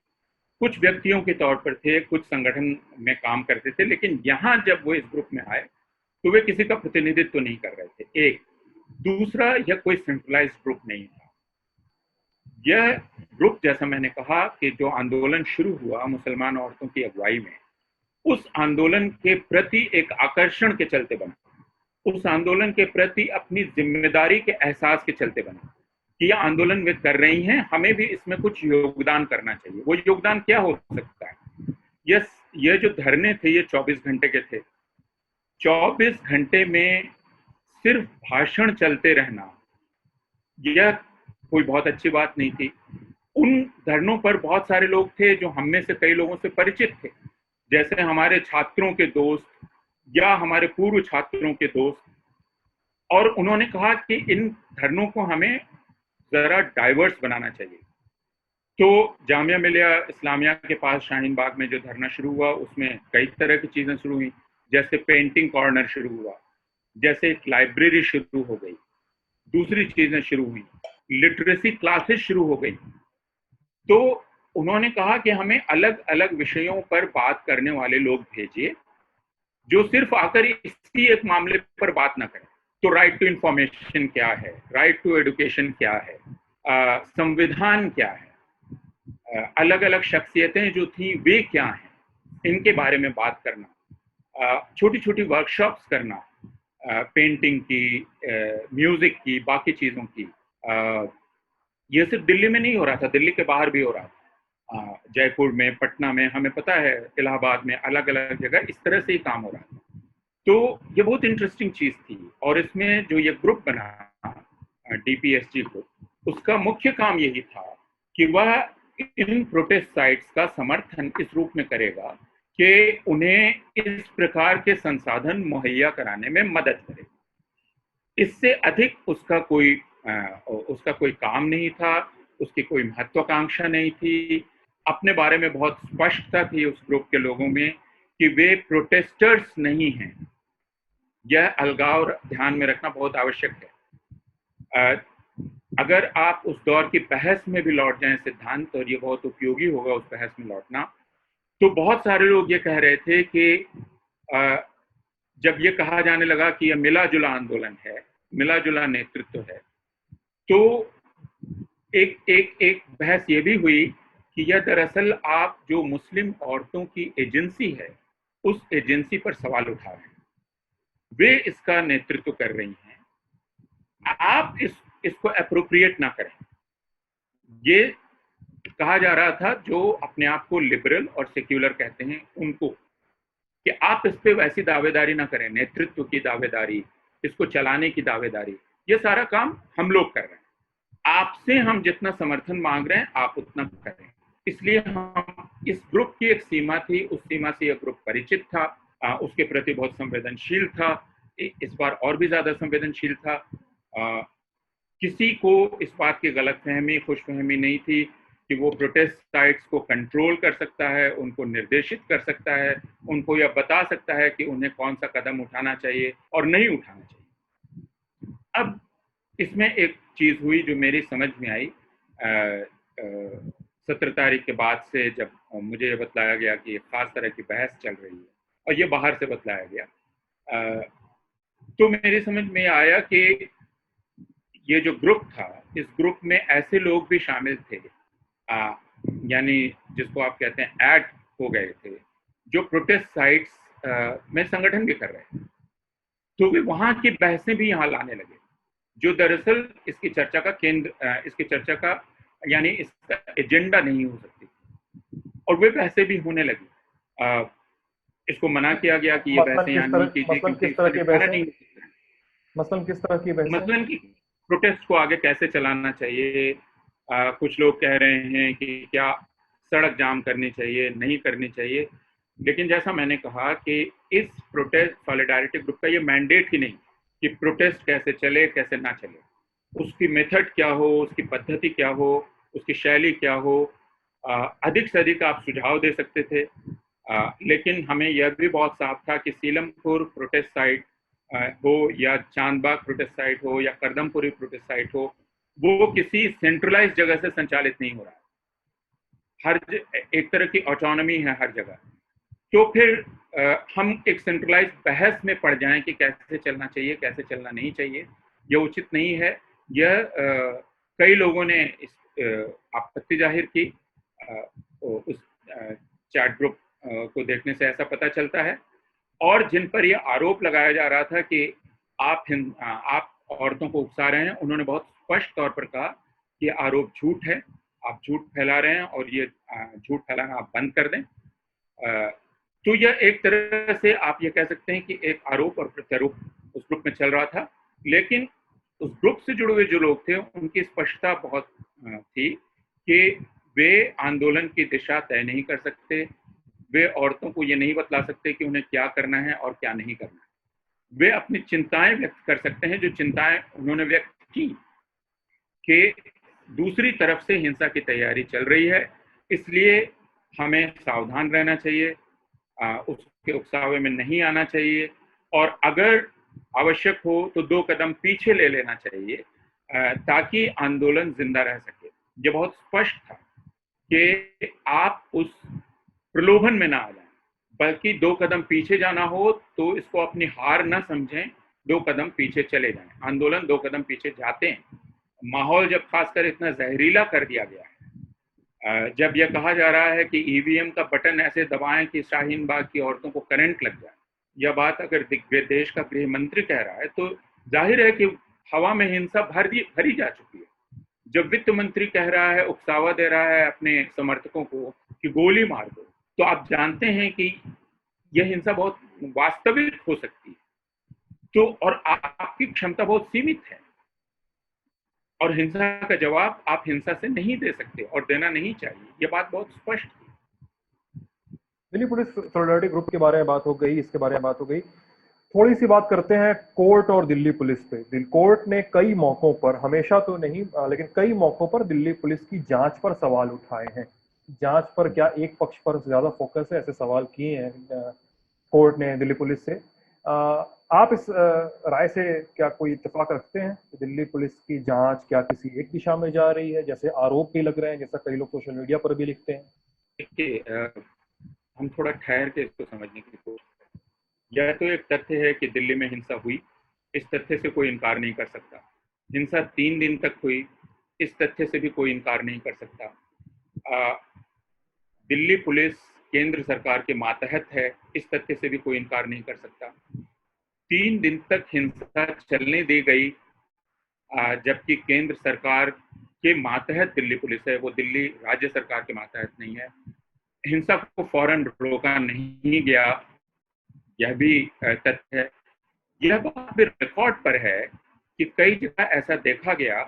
कुछ व्यक्तियों के तौर पर थे, कुछ संगठन में काम करते थे, लेकिन यहाँ जब वो इस ग्रुप में आए तो वे किसी का प्रतिनिधित्व तो नहीं कर रहे थे। एक दूसरा, यह कोई सेंट्रलाइज्ड ग्रुप नहीं था। यह ग्रुप, जैसा मैंने कहा कि जो आंदोलन शुरू हुआ मुसलमान औरतों की अगुवाई में, उस आंदोलन के प्रति एक आकर्षण के चलते बना, उस आंदोलन के प्रति अपनी जिम्मेदारी के एहसास के चलते बना कि यह आंदोलन वे कर रही हैं, हमें भी इसमें कुछ योगदान करना चाहिए। वो योगदान क्या हो सकता है? ये जो धरने थे ये 24 घंटे के थे। 24 घंटे में सिर्फ भाषण चलते रहना यह कोई बहुत अच्छी बात नहीं थी। उन धरनों पर बहुत सारे लोग थे जो हम में से कई लोगों से परिचित थे, जैसे हमारे छात्रों के दोस्त या हमारे पूर्व छात्रों के दोस्त, और उन्होंने कहा कि इन धरनों को हमें जरा डाइवर्स बनाना चाहिए। तो जामिया मिलिया इस्लामिया के पास शाहीन बाग में जो धरना शुरू हुआ उसमें कई तरह की चीजें शुरू हुई, जैसे पेंटिंग कॉर्नर शुरू हुआ, जैसे एक लाइब्रेरी शुरू हो गई, दूसरी चीजें शुरू हुई, लिटरेसी क्लासेस शुरू हो गई। तो उन्होंने कहा कि हमें अलग अलग विषयों पर बात करने वाले लोग भेजिए जो सिर्फ आकर इसी एक मामले पर बात ना करें। तो राइट टू इंफॉर्मेशन क्या है, राइट टू एजुकेशन क्या है, संविधान क्या है, अलग अलग शख्सियतें जो थी वे क्या हैं, इनके बारे में बात करना, छोटी छोटी वर्कशॉप्स करना, पेंटिंग की, म्यूजिक की, बाकी चीज़ों की। ये सिर्फ दिल्ली में नहीं हो रहा था, दिल्ली के बाहर भी हो रहा था, जयपुर में, पटना में, हमें पता है इलाहाबाद में, अलग अलग जगह इस तरह से ही काम हो रहा था। तो ये बहुत इंटरेस्टिंग चीज़ थी। और इसमें जो ये ग्रुप बना DPSG ग्रुप, उसका मुख्य काम यही था कि वह इन प्रोटेस्ट साइट्स का समर्थन इस रूप में करेगा कि उन्हें इस प्रकार के संसाधन मुहैया कराने में मदद करे। इससे अधिक उसका कोई काम नहीं था, उसकी कोई महत्वाकांक्षा नहीं थी। अपने बारे में बहुत स्पष्टता थी उस ग्रुप के लोगों में कि वे प्रोटेस्टर्स नहीं हैं। यह अलगाव ध्यान में रखना बहुत आवश्यक है। अगर आप उस दौर की बहस में भी लौट जाएं सिद्धांत, और ये बहुत उपयोगी होगा उस बहस में लौटना, तो बहुत सारे लोग ये कह रहे थे कि जब ये कहा जाने लगा कि यह मिला जुला आंदोलन है, मिला जुला नेतृत्व है, तो एक बहस ये भी हुई कि यह दरअसल आप जो मुस्लिम औरतों की एजेंसी है उस एजेंसी पर सवाल उठा रहे हैं, वे इसका नेतृत्व कर रही हैं, आप इसको एप्रोप्रिएट ना करें। ये कहा जा रहा था जो अपने आप को लिबरल और सेक्युलर कहते हैं उनको, कि आप इस पे वैसी दावेदारी ना करें, नेतृत्व की दावेदारी, इसको चलाने की दावेदारी, ये सारा काम हम लोग कर रहे हैं, आपसे हम जितना समर्थन मांग रहे हैं आप उतना करें। इसलिए हम, इस ग्रुप की एक सीमा थी, उस सीमा से यह ग्रुप परिचित था, उसके प्रति बहुत संवेदनशील था, इस बार और भी ज्यादा संवेदनशील था। किसी को इस बात की गलतफहमी, खुशफहमी नहीं थी कि वो प्रोटेस्ट साइट्स को कंट्रोल कर सकता है, उनको निर्देशित कर सकता है, उनको यह बता सकता है कि उन्हें कौन सा कदम उठाना चाहिए और नहीं उठाना चाहिए। अब इसमें एक चीज़ हुई जो मेरी समझ में आई 17 तारीख के बाद से, जब मुझे ये बतलाया गया कि एक खास तरह की बहस चल रही है और ये बाहर से बतलाया गया, तो मेरी समझ में आया कि ये जो ग्रुप था, इस ग्रुप में ऐसे लोग भी शामिल थे, यानी जिसको आप कहते हैं ऐड हो गए थे, जो प्रोटेस्ट साइट्स में संगठन भी कर रहे थे। तो वे वहां की बहसें भी यहाँ लाने लगे, जो दरअसल इसकी चर्चा का केंद्र, इसकी चर्चा का यानी इसका एजेंडा नहीं हो सकती, और वे बहसें भी होने लगी। इसको मना किया गया कि ये बहसें यहाँ नहीं कीजिए, क्योंकि किस तरह की बहसें? मसलन की प्रोटेस्ट को आगे कैसे चलाना चाहिए। कुछ लोग कह रहे हैं कि क्या सड़क जाम करनी चाहिए, नहीं करनी चाहिए, लेकिन जैसा मैंने कहा कि इस प्रोटेस्ट सॉलिडारिटी ग्रुप का ये मैंडेट ही नहीं कि प्रोटेस्ट कैसे चले कैसे ना चले, उसकी मेथड क्या हो, उसकी पद्धति क्या हो, उसकी शैली क्या हो। अधिक से अधिक आप सुझाव दे सकते थे, लेकिन हमें यह भी बहुत साफ था कि सीलमपुर प्रोटेस्ट साइट हो या चांदबाग प्रोटेस्ट साइट हो या करदमपुरी प्रोटेस्ट साइट हो, वो किसी सेंट्रलाइज जगह से संचालित नहीं हो रहा है। हर एक तरह की ऑटोनॉमी है हर जगह। तो फिर हम एक सेंट्रलाइज बहस में पड़ जाएं कि कैसे चलना चाहिए कैसे चलना नहीं चाहिए, यह उचित नहीं है। यह कई लोगों ने इस आपत्ति जाहिर की उस चैट ग्रुप को देखने से ऐसा पता चलता है, और जिन पर यह आरोप लगाया जा रहा था कि आप औरतों को उकसा रहे हैं, उन्होंने बहुत स्पष्ट तौर पर कहा कि आरोप झूठ है, आप झूठ फैला रहे हैं और ये झूठ फैलाना आप बंद कर दें। तो यह एक तरह से आप ये कह सकते हैं कि एक आरोप और प्रत्यारोप उस ग्रुप में चल रहा था, लेकिन उस ग्रुप से जुड़े हुए जो लोग थे उनकी स्पष्टता बहुत थी कि वे आंदोलन की दिशा तय नहीं कर सकते, वे औरतों को ये नहीं बतला सकते कि उन्हें क्या करना है और क्या नहीं करना है। वे अपनी चिंताएं व्यक्त कर सकते हैं, जो चिंताएं उन्होंने व्यक्त की कि दूसरी तरफ से हिंसा की तैयारी चल रही है, इसलिए हमें सावधान रहना चाहिए, उसके उकसावे में नहीं आना चाहिए, और अगर आवश्यक हो तो 2 कदम पीछे ले लेना चाहिए ताकि आंदोलन जिंदा रह सके। ये बहुत स्पष्ट था कि आप उस प्रलोभन में ना आ जाएं, बल्कि 2 कदम पीछे जाना हो तो इसको अपनी हार ना समझें, 2 कदम पीछे चले जाएं। आंदोलन 2 कदम पीछे जाते हैं। माहौल जब खासकर इतना जहरीला कर दिया गया है, जब यह कहा जा रहा है कि ईवीएम का बटन ऐसे दबाएं कि शाहीन बाग की औरतों को करंट लग जाए, यह बात अगर देश का गृह मंत्री कह रहा है तो जाहिर है कि हवा में हिंसा भरी जा चुकी है। जब वित्त मंत्री कह रहा है, उकसावा दे रहा है अपने समर्थकों को कि गोली मार दो, तो आप जानते हैं कि यह हिंसा बहुत वास्तविक हो सकती है। तो और आपकी क्षमता बहुत सीमित है, और हिंसा का जवाब आप हिंसा से नहीं दे सकते और देना नहीं चाहिए। ये बात बहुत स्पष्ट है। दिल्ली पुलिस सॉलिडारिटी ग्रुप के बारे में बात हो गई, इसके बारे में बात हो गई। थोड़ी सी बात करते हैं कोर्ट और दिल्ली पुलिस पे। कोर्ट ने कई मौकों पर, हमेशा तो नहीं लेकिन कई मौकों पर दिल्ली पुलिस की जांच पर सवाल उठाए हैं। जांच पर क्या एक पक्ष पर ज्यादा फोकस है, ऐसे सवाल किए हैं कोर्ट ने दिल्ली पुलिस से। आप इस राय से क्या कोई इत्तेफाक रखते हैं कि दिल्ली पुलिस की जांच क्या किसी एक दिशा में जा रही है, जैसे आरोप भी लग रहे हैं, जैसा कई लोग सोशल मीडिया पर भी लिखते हैं? देखिए, हम थोड़ा ठहर के इसको समझने की कोशिश करें। यह तो एक तथ्य है कि दिल्ली में हिंसा हुई, इस तथ्य से कोई इनकार नहीं कर सकता। हिंसा 3 दिन तक हुई, इस तथ्य से भी कोई इनकार नहीं कर सकता। दिल्ली पुलिस केंद्र सरकार के मातहत है, इस तथ्य से भी कोई इनकार नहीं कर सकता। 3 दिन तक हिंसा चलने दी गई, जबकि केंद्र सरकार के मातहत दिल्ली पुलिस है, वो दिल्ली राज्य सरकार के मातहत नहीं है। हिंसा को फौरन रोका नहीं गया, यह भी तथ्य है। यह बात भी रिकॉर्ड पर है कि कई जगह ऐसा देखा गया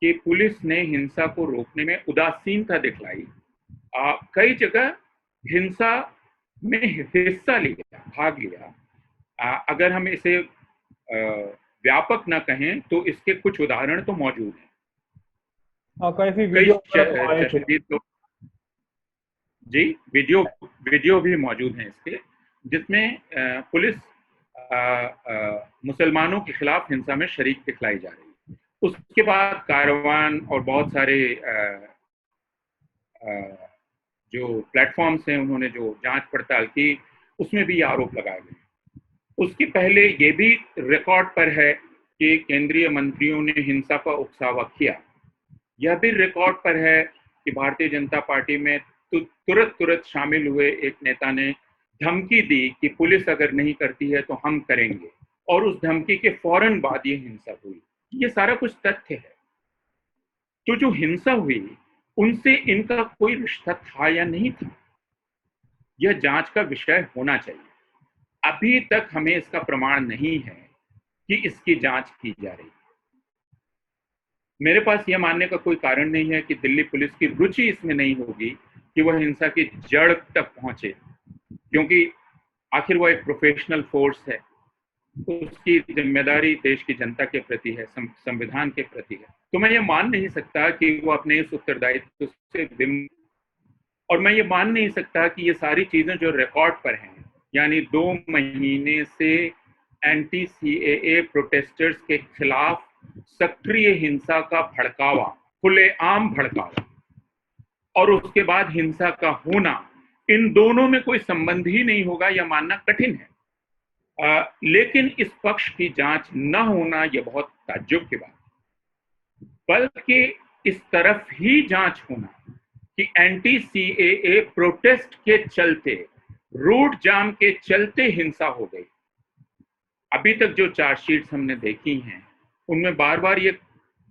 कि पुलिस ने हिंसा को रोकने में उदासीनता दिखलाई। कई जगह हिंसा में हिस्सा लिया, भाग लिया। अगर हम इसे व्यापक न कहें तो इसके कुछ उदाहरण तो मौजूद हैं। काफी वीडियो जी, वीडियो भी मौजूद हैं इसके, जिसमें पुलिस मुसलमानों के खिलाफ हिंसा में शरीक दिखलाई जा रही है। उसके बाद कारवान और बहुत सारे जो प्लेटफॉर्म्स हैं, उन्होंने जो जांच पड़ताल की, उसमें भी आरोप लगाए गए। उसके पहले ये भी रिकॉर्ड पर है कि केंद्रीय मंत्रियों ने हिंसा का उकसावा किया। यह भी रिकॉर्ड पर है कि भारतीय जनता पार्टी में तुरंत शामिल हुए एक नेता ने धमकी दी कि पुलिस अगर नहीं करती है तो हम करेंगे, और उस धमकी के फौरन बाद ये हिंसा हुई। ये सारा कुछ तथ्य है। तो जो हिंसा हुई उनसे इनका कोई रिश्ता था या नहीं था, यह जांच का विषय होना चाहिए। अभी तक हमें इसका प्रमाण नहीं है कि इसकी जांच की जा रही है। मेरे पास यह मानने का कोई कारण नहीं है कि दिल्ली पुलिस की रुचि इसमें नहीं होगी कि वह हिंसा की जड़ तक पहुंचे, क्योंकि आखिर वह एक प्रोफेशनल फोर्स है। उसकी जिम्मेदारी देश की जनता के प्रति है, संविधान के प्रति है। तो मैं ये मान नहीं सकता कि वो अपने इस उत्तरदायित्व से और मैं ये मान नहीं सकता कि ये सारी चीजें जो रिकॉर्ड पर हैं, यानी 2 महीने से एंटी सीएए प्रोटेस्टर्स के खिलाफ सक्रिय हिंसा का भड़कावा, खुलेआम भड़कावा, और उसके बाद हिंसा का होना, इन दोनों में कोई संबंध ही नहीं होगा, यह मानना कठिन है। लेकिन इस पक्ष की जांच न होना यह बहुत ताज्जुब की बात है, बल्कि इस तरफ ही जांच होना कि एंटी सीएए प्रोटेस्ट के चलते रोड जाम के चलते हिंसा हो गई। अभी तक जो चार्जशीट्स हमने देखी हैं उनमें बार बार ये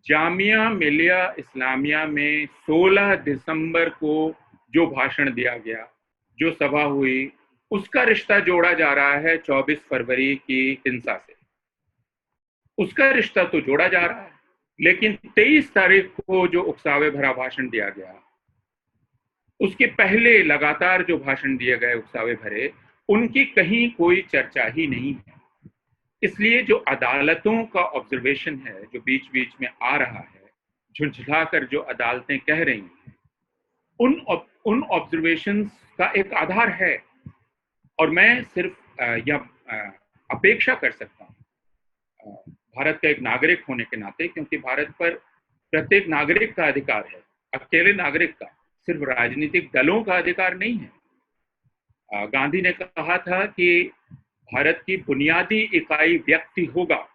जामिया मिलिया इस्लामिया में 16 दिसंबर को जो भाषण दिया गया, जो सभा हुई, उसका रिश्ता जोड़ा जा रहा है 24 फरवरी की हिंसा से। उसका रिश्ता तो जोड़ा जा रहा है, लेकिन 23 तारीख को जो उकसावे भरा भाषण दिया गया, उसके पहले लगातार जो भाषण दिए गए उकसावे भरे, उनकी कहीं कोई चर्चा ही नहीं है। इसलिए जो अदालतों का ऑब्जर्वेशन है, जो बीच बीच में आ रहा है, झुंझलाकर जो अदालतें कह रही हैं, उन ऑब्जर्वेशंस का एक आधार है। और मैं सिर्फ यह अपेक्षा कर सकता हूँ भारत का एक नागरिक होने के नाते, क्योंकि भारत पर प्रत्येक नागरिक का अधिकार है, अकेले नागरिक का, सिर्फ राजनीतिक दलों का अधिकार नहीं है। गांधी ने कहा था कि भारत की बुनियादी इकाई व्यक्ति होगा,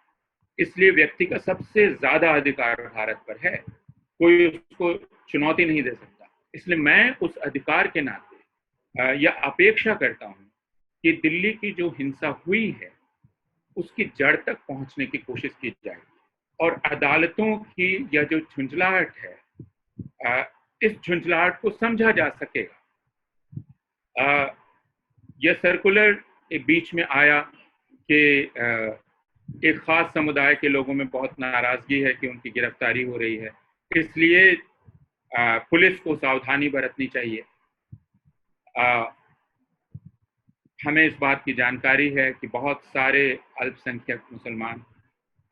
इसलिए व्यक्ति का सबसे ज्यादा अधिकार भारत पर है, कोई उसको चुनौती नहीं दे सकता। इसलिए मैं उस अधिकार के नाते यह अपेक्षा करता हूं कि दिल्ली की जो हिंसा हुई है उसकी जड़ तक पहुंचने की कोशिश की जाएगी और अदालतों की यह जो झुंझलाहट है, इस झुंझलाहट को समझा जा सकेगा। यह सर्कुलर एक बीच में आया कि एक खास समुदाय के लोगों में बहुत नाराजगी है कि उनकी गिरफ्तारी हो रही है, इसलिए पुलिस को सावधानी बरतनी चाहिए। हमें इस बात की जानकारी है कि बहुत सारे अल्पसंख्यक मुसलमान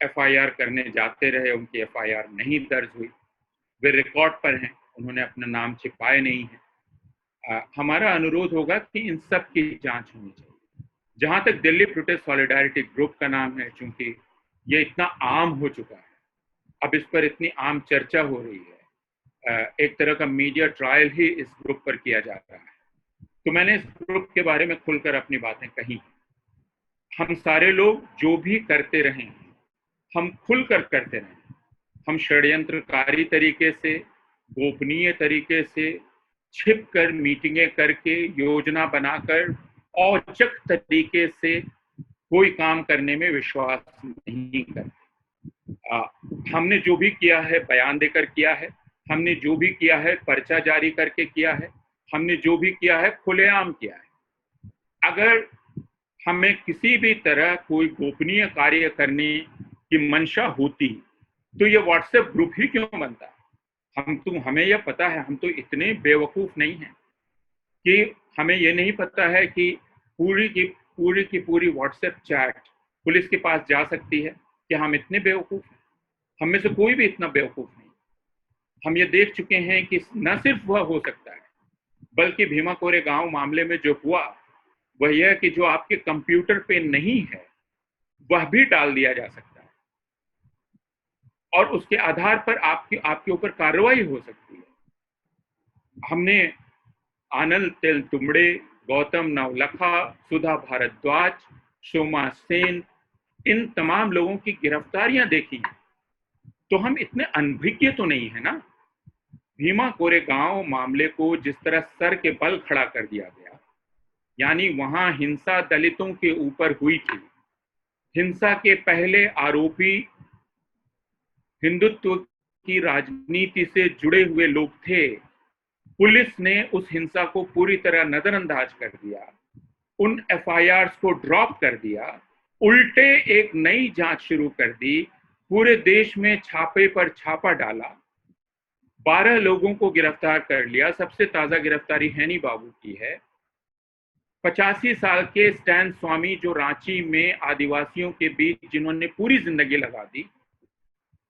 एफआईआर करने जाते रहे, उनकी एफआईआर नहीं दर्ज हुई, वे रिकॉर्ड पर हैं, उन्होंने अपना नाम छिपाए नहीं है। हमारा अनुरोध होगा कि इन सब की जांच होनी चाहिए। जहां तक दिल्ली प्रोटेस्ट सॉलिडारिटी ग्रुप का नाम है, चूंकि ये इतना आम हो चुका है, अब इस पर इतनी आम चर्चा हो रही है, एक तरह का मीडिया ट्रायल ही इस ग्रुप पर किया जा रहा है, तो मैंने इस ग्रुप के बारे में खुलकर अपनी बातें कही। हम सारे लोग जो भी करते रहें, हम खुलकर करते रहें। हम षड्यंत्रकारी तरीके से, गोपनीय तरीके से, छिपकर मीटिंगें करके, योजना बनाकर, औचक तरीके से कोई काम करने में विश्वास नहीं करते। हमने जो भी किया है बयान देकर किया है, हमने जो भी किया है पर्चा जारी करके किया है, हमने जो भी किया है खुलेआम किया है। अगर हमें किसी भी तरह कोई गोपनीय कार्य करने की मंशा होती तो ये व्हाट्सएप ग्रुप ही क्यों बनता। हमें यह पता है, हम तो इतने बेवकूफ नहीं हैं कि हमें यह नहीं पता है कि पूरी की पूरी व्हाट्सएप चैट पुलिस के पास जा सकती है। कि हम इतने बेवकूफ हैं? हम में से कोई भी इतना बेवकूफ नहीं। हम ये देख चुके हैं कि न सिर्फ वह हो सकता है, बल्कि भीमा कोरेगांव मामले में जो हुआ वह यह कि जो आपके कंप्यूटर पे नहीं है वह भी डाल दिया जा सकता है और उसके आधार पर आपके ऊपर कार्रवाई हो सकती है। हमने आनंद तेलतुंबड़े, गौतम नवलखा, सुधा भारद्वाज, सोमा सेन, इन तमाम लोगों की गिरफ्तारियां देखी, तो हम इतने अनभिज्ञ तो नहीं है ना। भीमा कोरेगांव मामले को जिस तरह सर के बल खड़ा कर दिया गया, यानी वहां हिंसा दलितों के ऊपर हुई थी, हिंसा के पहले आरोपी हिंदुत्व की राजनीति से जुड़े हुए लोग थे, पुलिस ने उस हिंसा को पूरी तरह नजरअंदाज कर दिया, उन एफआईआर्स को ड्रॉप कर दिया, उल्टे एक नई जांच शुरू कर दी, पूरे देश में छापे पर छापा डाला, 12 लोगों को गिरफ्तार कर लिया। सबसे ताजा गिरफ्तारी हैनी बाबू की है। 85 साल के स्टैन स्वामी जो रांची में आदिवासियों के बीच जिन्होंने पूरी जिंदगी लगा दी,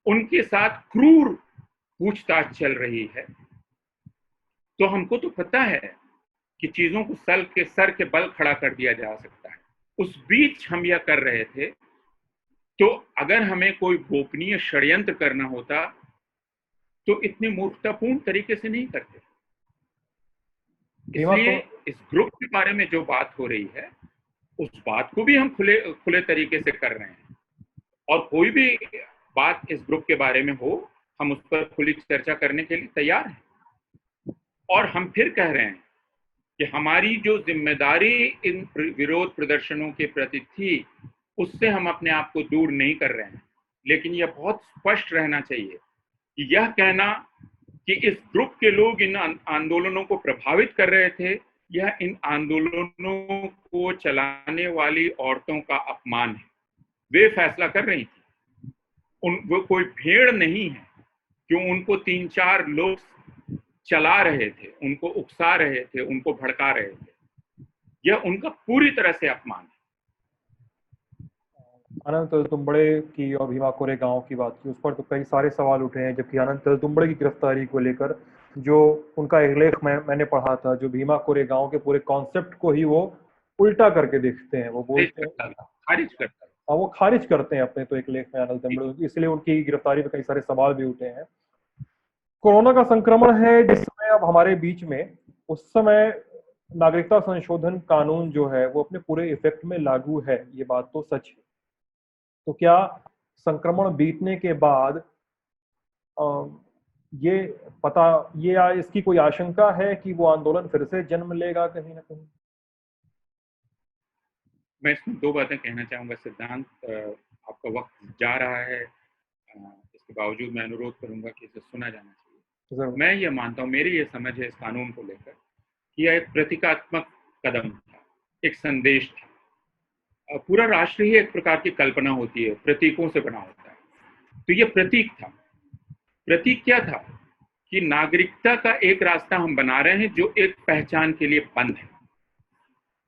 उनके साथ क्रूर पूछताछ चल रही है। तो हमको तो पता है कि चीजों को सर के बल खड़ा कर दिया जा सकता है, उस बीच हम यह कर रहे थे। तो अगर हमें कोई गोपनीय षड्यंत्र करना होता तो इतने मूर्खतापूर्ण तरीके से नहीं करते। इसलिए इस ग्रुप के बारे में जो बात हो रही है उस बात को भी हम खुले तरीके से कर रहे हैं, और कोई भी बात इस ग्रुप के बारे में हो हम उस पर खुली चर्चा करने के लिए तैयार हैं। और हम फिर कह रहे हैं कि हमारी जो जिम्मेदारी इन विरोध प्रदर्शनों के प्रति थी उससे हम अपने आप को दूर नहीं कर रहे हैं, लेकिन यह बहुत स्पष्ट रहना चाहिए कि यह कहना कि इस ग्रुप के लोग इन आंदोलनों को प्रभावित कर रहे थे, यह इन आंदोलनों को चलाने वाली औरतों का अपमान है। वे फैसला कर रही थी, वो कोई भीड़ नहीं है। क्यों उनको 3-4 लोग चला रहे थे, उनको उकसा रहे थे, उनको भड़का रहे थे, यह उनका पूरी तरह से अपमान है। अनंत तेलतुंबड़े की और भीमा कोरेगांव की बात की, उस पर तो कई सारे सवाल उठे हैं, जबकि अनंत तेलतुंबड़े की गिरफ्तारी को लेकर जो उनका एक लेख मैंने पढ़ा था, जो भीमा कोरेगांव के पूरे कॉन्सेप्ट को ही वो उल्टा करके देखते हैं। वो बोलते हैं, खारिज करता था। हाँ, वो खारिज करते हैं अपने तो एक लेख में अनंत तेलतुंबड़े, इसलिए उनकी गिरफ्तारी पे कई सारे सवाल भी उठे हैं। कोरोना का संक्रमण है जिस समय अब हमारे बीच में, उस समय नागरिकता संशोधन कानून जो है वो अपने पूरे इफेक्ट में लागू है, ये बात तो सच है। तो क्या संक्रमण बीतने के बाद ये इसकी कोई आशंका है कि वो आंदोलन फिर से जन्म लेगा कहीं ना कहीं? मैं इसमें 2 बातें कहना चाहूंगा सिद्धांत। आपका वक्त जा रहा है, इसके बावजूद मैं अनुरोध करूंगा कि इसे सुना जाना चाहिए। मैं ये मानता हूँ, मेरी ये समझ है इस कानून को लेकर कि यह एक प्रतीकात्मक कदम था, एक संदेश था। पूरा राष्ट्र ही एक प्रकार की कल्पना होती है, प्रतीकों से बना होता है। तो ये प्रतीक था। प्रतीक क्या था कि नागरिकता का एक रास्ता हम बना रहे हैं जो एक पहचान के लिए बंद है।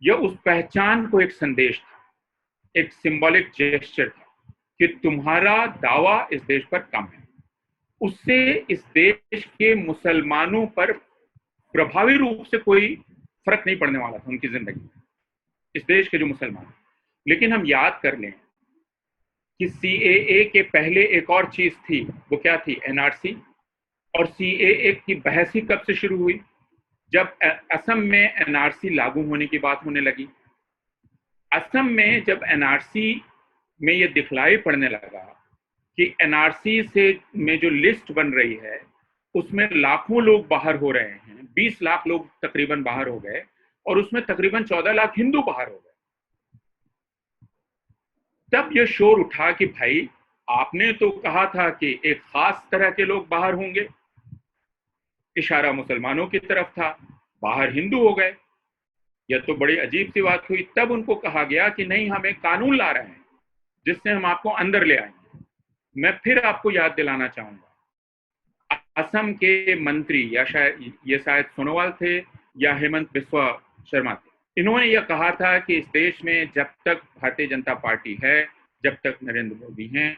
यह उस पहचान को एक संदेश था, एक सिंबॉलिक जेस्चर था कि तुम्हारा दावा इस देश पर कम है। उससे इस देश के मुसलमानों पर प्रभावी रूप से कोई फर्क नहीं पड़ने वाला था उनकी जिंदगी में, इस देश के जो मुसलमान। लेकिन हम याद कर लें कि सीएए के पहले एक और चीज थी, वो क्या थी? एनआरसी। और सीएए की बहस ही कब से शुरू हुई? जब असम में एनआरसी लागू होने की बात होने लगी। असम में जब एनआरसी में ये दिखलाई पड़ने लगा कि एनआरसी से में जो लिस्ट बन रही है उसमें लाखों लोग बाहर हो रहे हैं, 20 लाख लोग तकरीबन बाहर हो गए, और उसमें तकरीबन 14 लाख हिंदू बाहर हो गए। तब यह शोर उठा कि भाई, आपने तो कहा था कि एक खास तरह के लोग बाहर होंगे, इशारा मुसलमानों की तरफ था, बाहर हिंदू हो गए। यह तो बड़ी अजीब सी बात हुई। तब उनको कहा गया कि नहीं, हम एक कानून ला रहे हैं जिससे हम आपको अंदर ले आएंगे। मैं फिर आपको याद दिलाना चाहूंगा, असम के मंत्री, या शायद सोनोवाल थे या हेमंत बिस्वा शर्मा थे, इन्होंने यह कहा था कि इस देश में जब तक भारतीय जनता पार्टी है, जब तक नरेंद्र मोदी हैं,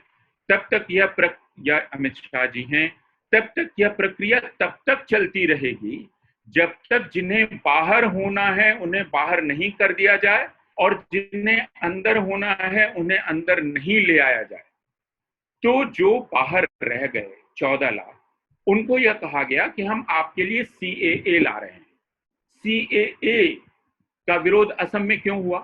तब तक या अमित शाह जी हैं, तब तक यह प्रक्रिया तब तक चलती रहेगी जब तक जिन्हें बाहर होना है उन्हें बाहर नहीं कर दिया जाए, और जिन्हें अंदर होना है उन्हें अंदर नहीं ले आया जाए। तो जो बाहर रह गए 14 लाख, उनको यह कहा गया कि हम आपके लिए सीएए ला रहे हैं। सीएए का विरोध असम में क्यों हुआ?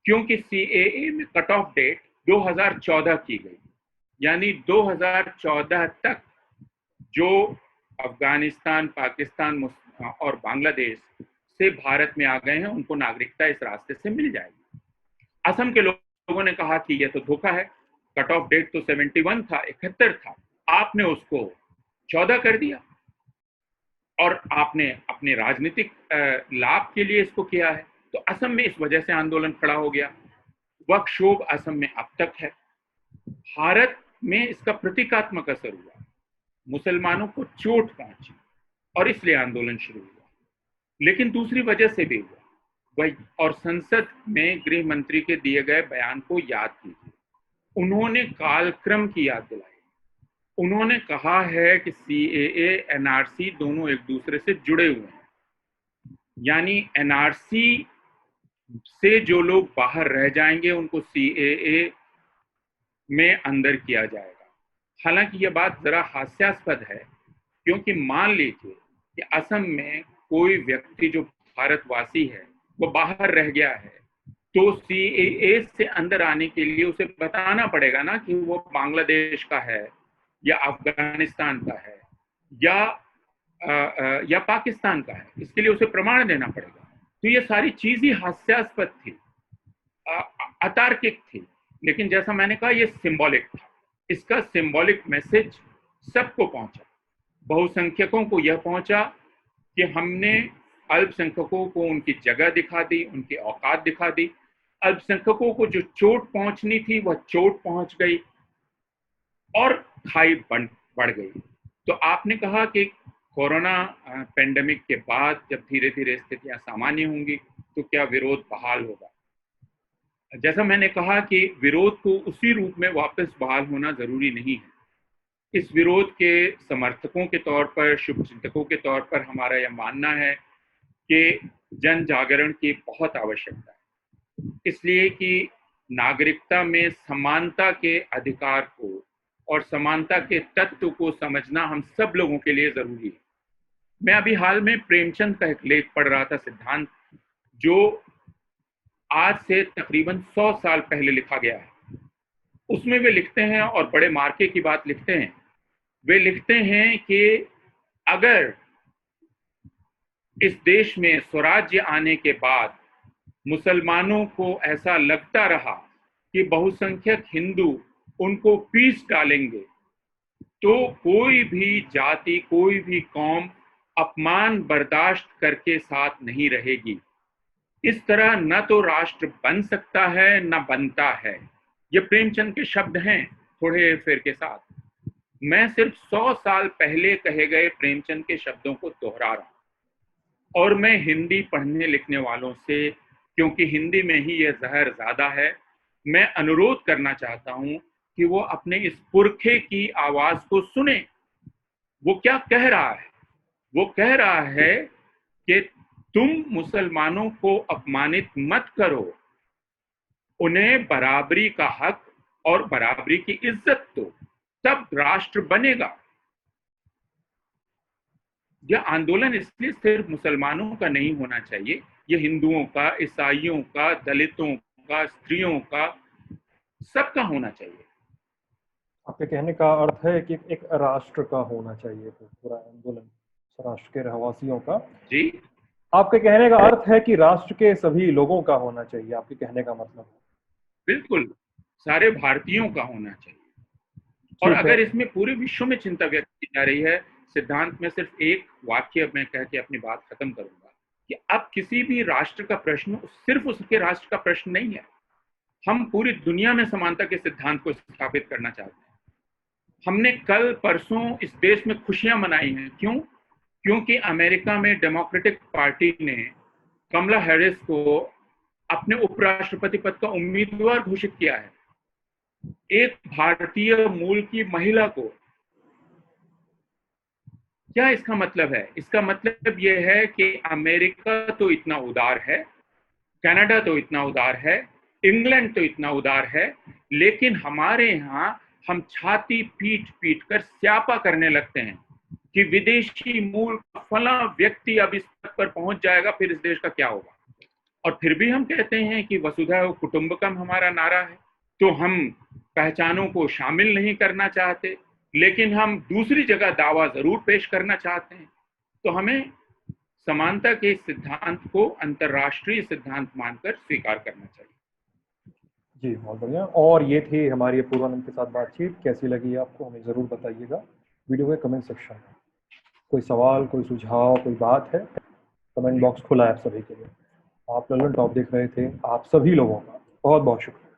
क्योंकि सीएए में कट ऑफ डेट 2014 की गई, यानी 2014 तक जो अफगानिस्तान, पाकिस्तान और बांग्लादेश से भारत में आ गए हैं उनको नागरिकता इस रास्ते से मिल जाएगी। असम के लोगों ने कहा कि यह तो धोखा है, कट ऑफ डेट तो 71 था, 71 था, आपने उसको 14 कर दिया और आपने अपने राजनीतिक लाभ के लिए इसको किया है। तो असम में इस वजह से आंदोलन खड़ा हो गया। वह क्षोभ असम में अब तक है। भारत में इसका प्रतीकात्मक असर हुआ, मुसलमानों को चोट पहुंची और इसलिए आंदोलन शुरू हुआ। लेकिन दूसरी वजह से भी हुआ वही, और संसद में गृह मंत्री के दिए गए बयान को याद कीजिए। उन्होंने कालक्रम की याद दिलाई। उन्होंने कहा है कि सीएए, एनआरसी दोनों एक दूसरे से जुड़े हुए हैं, यानी एनआरसी से जो लोग बाहर रह जाएंगे उनको सीएए में अंदर किया जाएगा। हालांकि यह बात जरा हास्यास्पद है, क्योंकि मान लीजिए कि असम में कोई व्यक्ति जो भारतवासी है वो बाहर रह गया है, तो सीएए से अंदर आने के लिए उसे बताना पड़ेगा ना कि वो बांग्लादेश का है या अफगानिस्तान का है या या पाकिस्तान का है, इसके लिए उसे प्रमाण देना पड़ेगा। तो ये सारी चीज ही हास्यास्पद थी, अतार्किक थी। लेकिन जैसा मैंने कहा, ये सिंबॉलिक था। इसका सिंबॉलिक मैसेज सबको पहुंचा। बहुसंख्यकों को यह पहुंचा कि हमने अल्पसंख्यकों को उनकी जगह दिखा दी, उनकी औकात दिखा दी। अल्पसंख्यकों को जो चोट पहुंचनी थी वह चोट पहुंच गई और खाई बढ़ गई। तो आपने कहा कि कोरोना पेंडेमिक के बाद जब धीरे धीरे स्थितियां सामान्य होंगी तो क्या विरोध बहाल होगा। जैसा मैंने कहा कि विरोध को उसी रूप में वापस बहाल होना जरूरी नहीं है। इस विरोध के समर्थकों के तौर पर, शुभचिंतकों के तौर पर हमारा यह मानना है कि जन जागरण की बहुत आवश्यकता है, इसलिए कि नागरिकता में समानता के अधिकार को और समानता के तत्व को समझना हम सब लोगों के लिए जरूरी है। मैं अभी हाल में प्रेमचंद का एक लेख पढ़ रहा था, सिद्धांत, जो आज से तकरीबन 100 साल पहले लिखा गया है। उसमें वे लिखते हैं, और बड़े मार्के की बात लिखते हैं, वे लिखते हैं कि अगर इस देश में स्वराज्य आने के बाद मुसलमानों को ऐसा लगता रहा कि बहुसंख्यक हिंदू उनको पीस डालेंगे, तो कोई भी जाति, कोई भी कौम अपमान बर्दाश्त करके साथ नहीं रहेगी। इस तरह न तो राष्ट्र बन सकता है न बनता है। ये प्रेमचंद के शब्द हैं, थोड़े हेरफेर के साथ। मैं सिर्फ 100 साल पहले कहे गए प्रेमचंद के शब्दों को दोहरा रहा हूं। और मैं हिंदी पढ़ने लिखने वालों से, क्योंकि हिंदी में ही यह जहर ज्यादा है, मैं अनुरोध करना चाहता हूं कि वो अपने इस पुरखे की आवाज को सुने। वो क्या कह रहा है? वो कह रहा है कि तुम मुसलमानों को अपमानित मत करो, उन्हें बराबरी का हक और बराबरी की इज्जत दो, तब राष्ट्र बनेगा। यह आंदोलन इसलिए सिर्फ मुसलमानों का नहीं होना चाहिए, यह हिंदुओं का, ईसाइयों का, दलितों का, स्त्रियों का, सबका होना चाहिए। आपके कहने का अर्थ है कि एक राष्ट्र का होना चाहिए पूरा आंदोलन, राष्ट्र के रहवासियों का। जी, आपके कहने का अर्थ है कि राष्ट्र के सभी लोगों का होना चाहिए, आपके कहने का मतलब है? बिल्कुल, सारे भारतीयों का होना चाहिए। और ठीक है। अगर इसमें पूरे विश्व में चिंता व्यक्त की जा रही है, सिद्धांत में सिर्फ एक वाक्य मैं कह के अपनी बात खत्म करूंगा कि अब किसी भी राष्ट्र का प्रश्न सिर्फ उसके राष्ट्र का प्रश्न नहीं है। हम पूरी दुनिया में समानता के सिद्धांत को स्थापित करना चाहते हैं। हमने कल परसों इस देश में खुशियां मनाई हैं। क्यों? क्योंकि अमेरिका में डेमोक्रेटिक पार्टी ने कमला हैरिस को अपने उपराष्ट्रपति पद का उम्मीदवार घोषित किया है, एक भारतीय मूल की महिला को। क्या इसका मतलब है? इसका मतलब यह है कि अमेरिका तो इतना उदार है, कनाडा तो इतना उदार है, इंग्लैंड तो इतना उदार है, लेकिन हमारे यहाँ हम छाती पीट पीट कर स्यापा करने लगते हैं कि विदेशी मूल का फला व्यक्ति अब इस पद पर पहुंच जाएगा, फिर इस देश का क्या होगा। और फिर भी हम कहते हैं कि वसुधैव कुटुंबकम हमारा नारा है। तो हम पहचानों को शामिल नहीं करना चाहते, लेकिन हम दूसरी जगह दावा जरूर पेश करना चाहते हैं। तो हमें समानता के सिद्धांत को अंतर्राष्ट्रीय सिद्धांत मानकर स्वीकार करना चाहिए। जी, बहुत बढ़िया। और ये थी हमारी अपूर्वानंद के साथ बातचीत। कैसी लगी आपको हमें ज़रूर बताइएगा वीडियो के कमेंट सेक्शन में। कोई सवाल, कोई सुझाव, कोई बात है, कमेंट बॉक्स खुला है आप सभी के लिए। आप लल्लन टॉप देख रहे थे। आप सभी लोगों का बहुत बहुत शुक्रिया।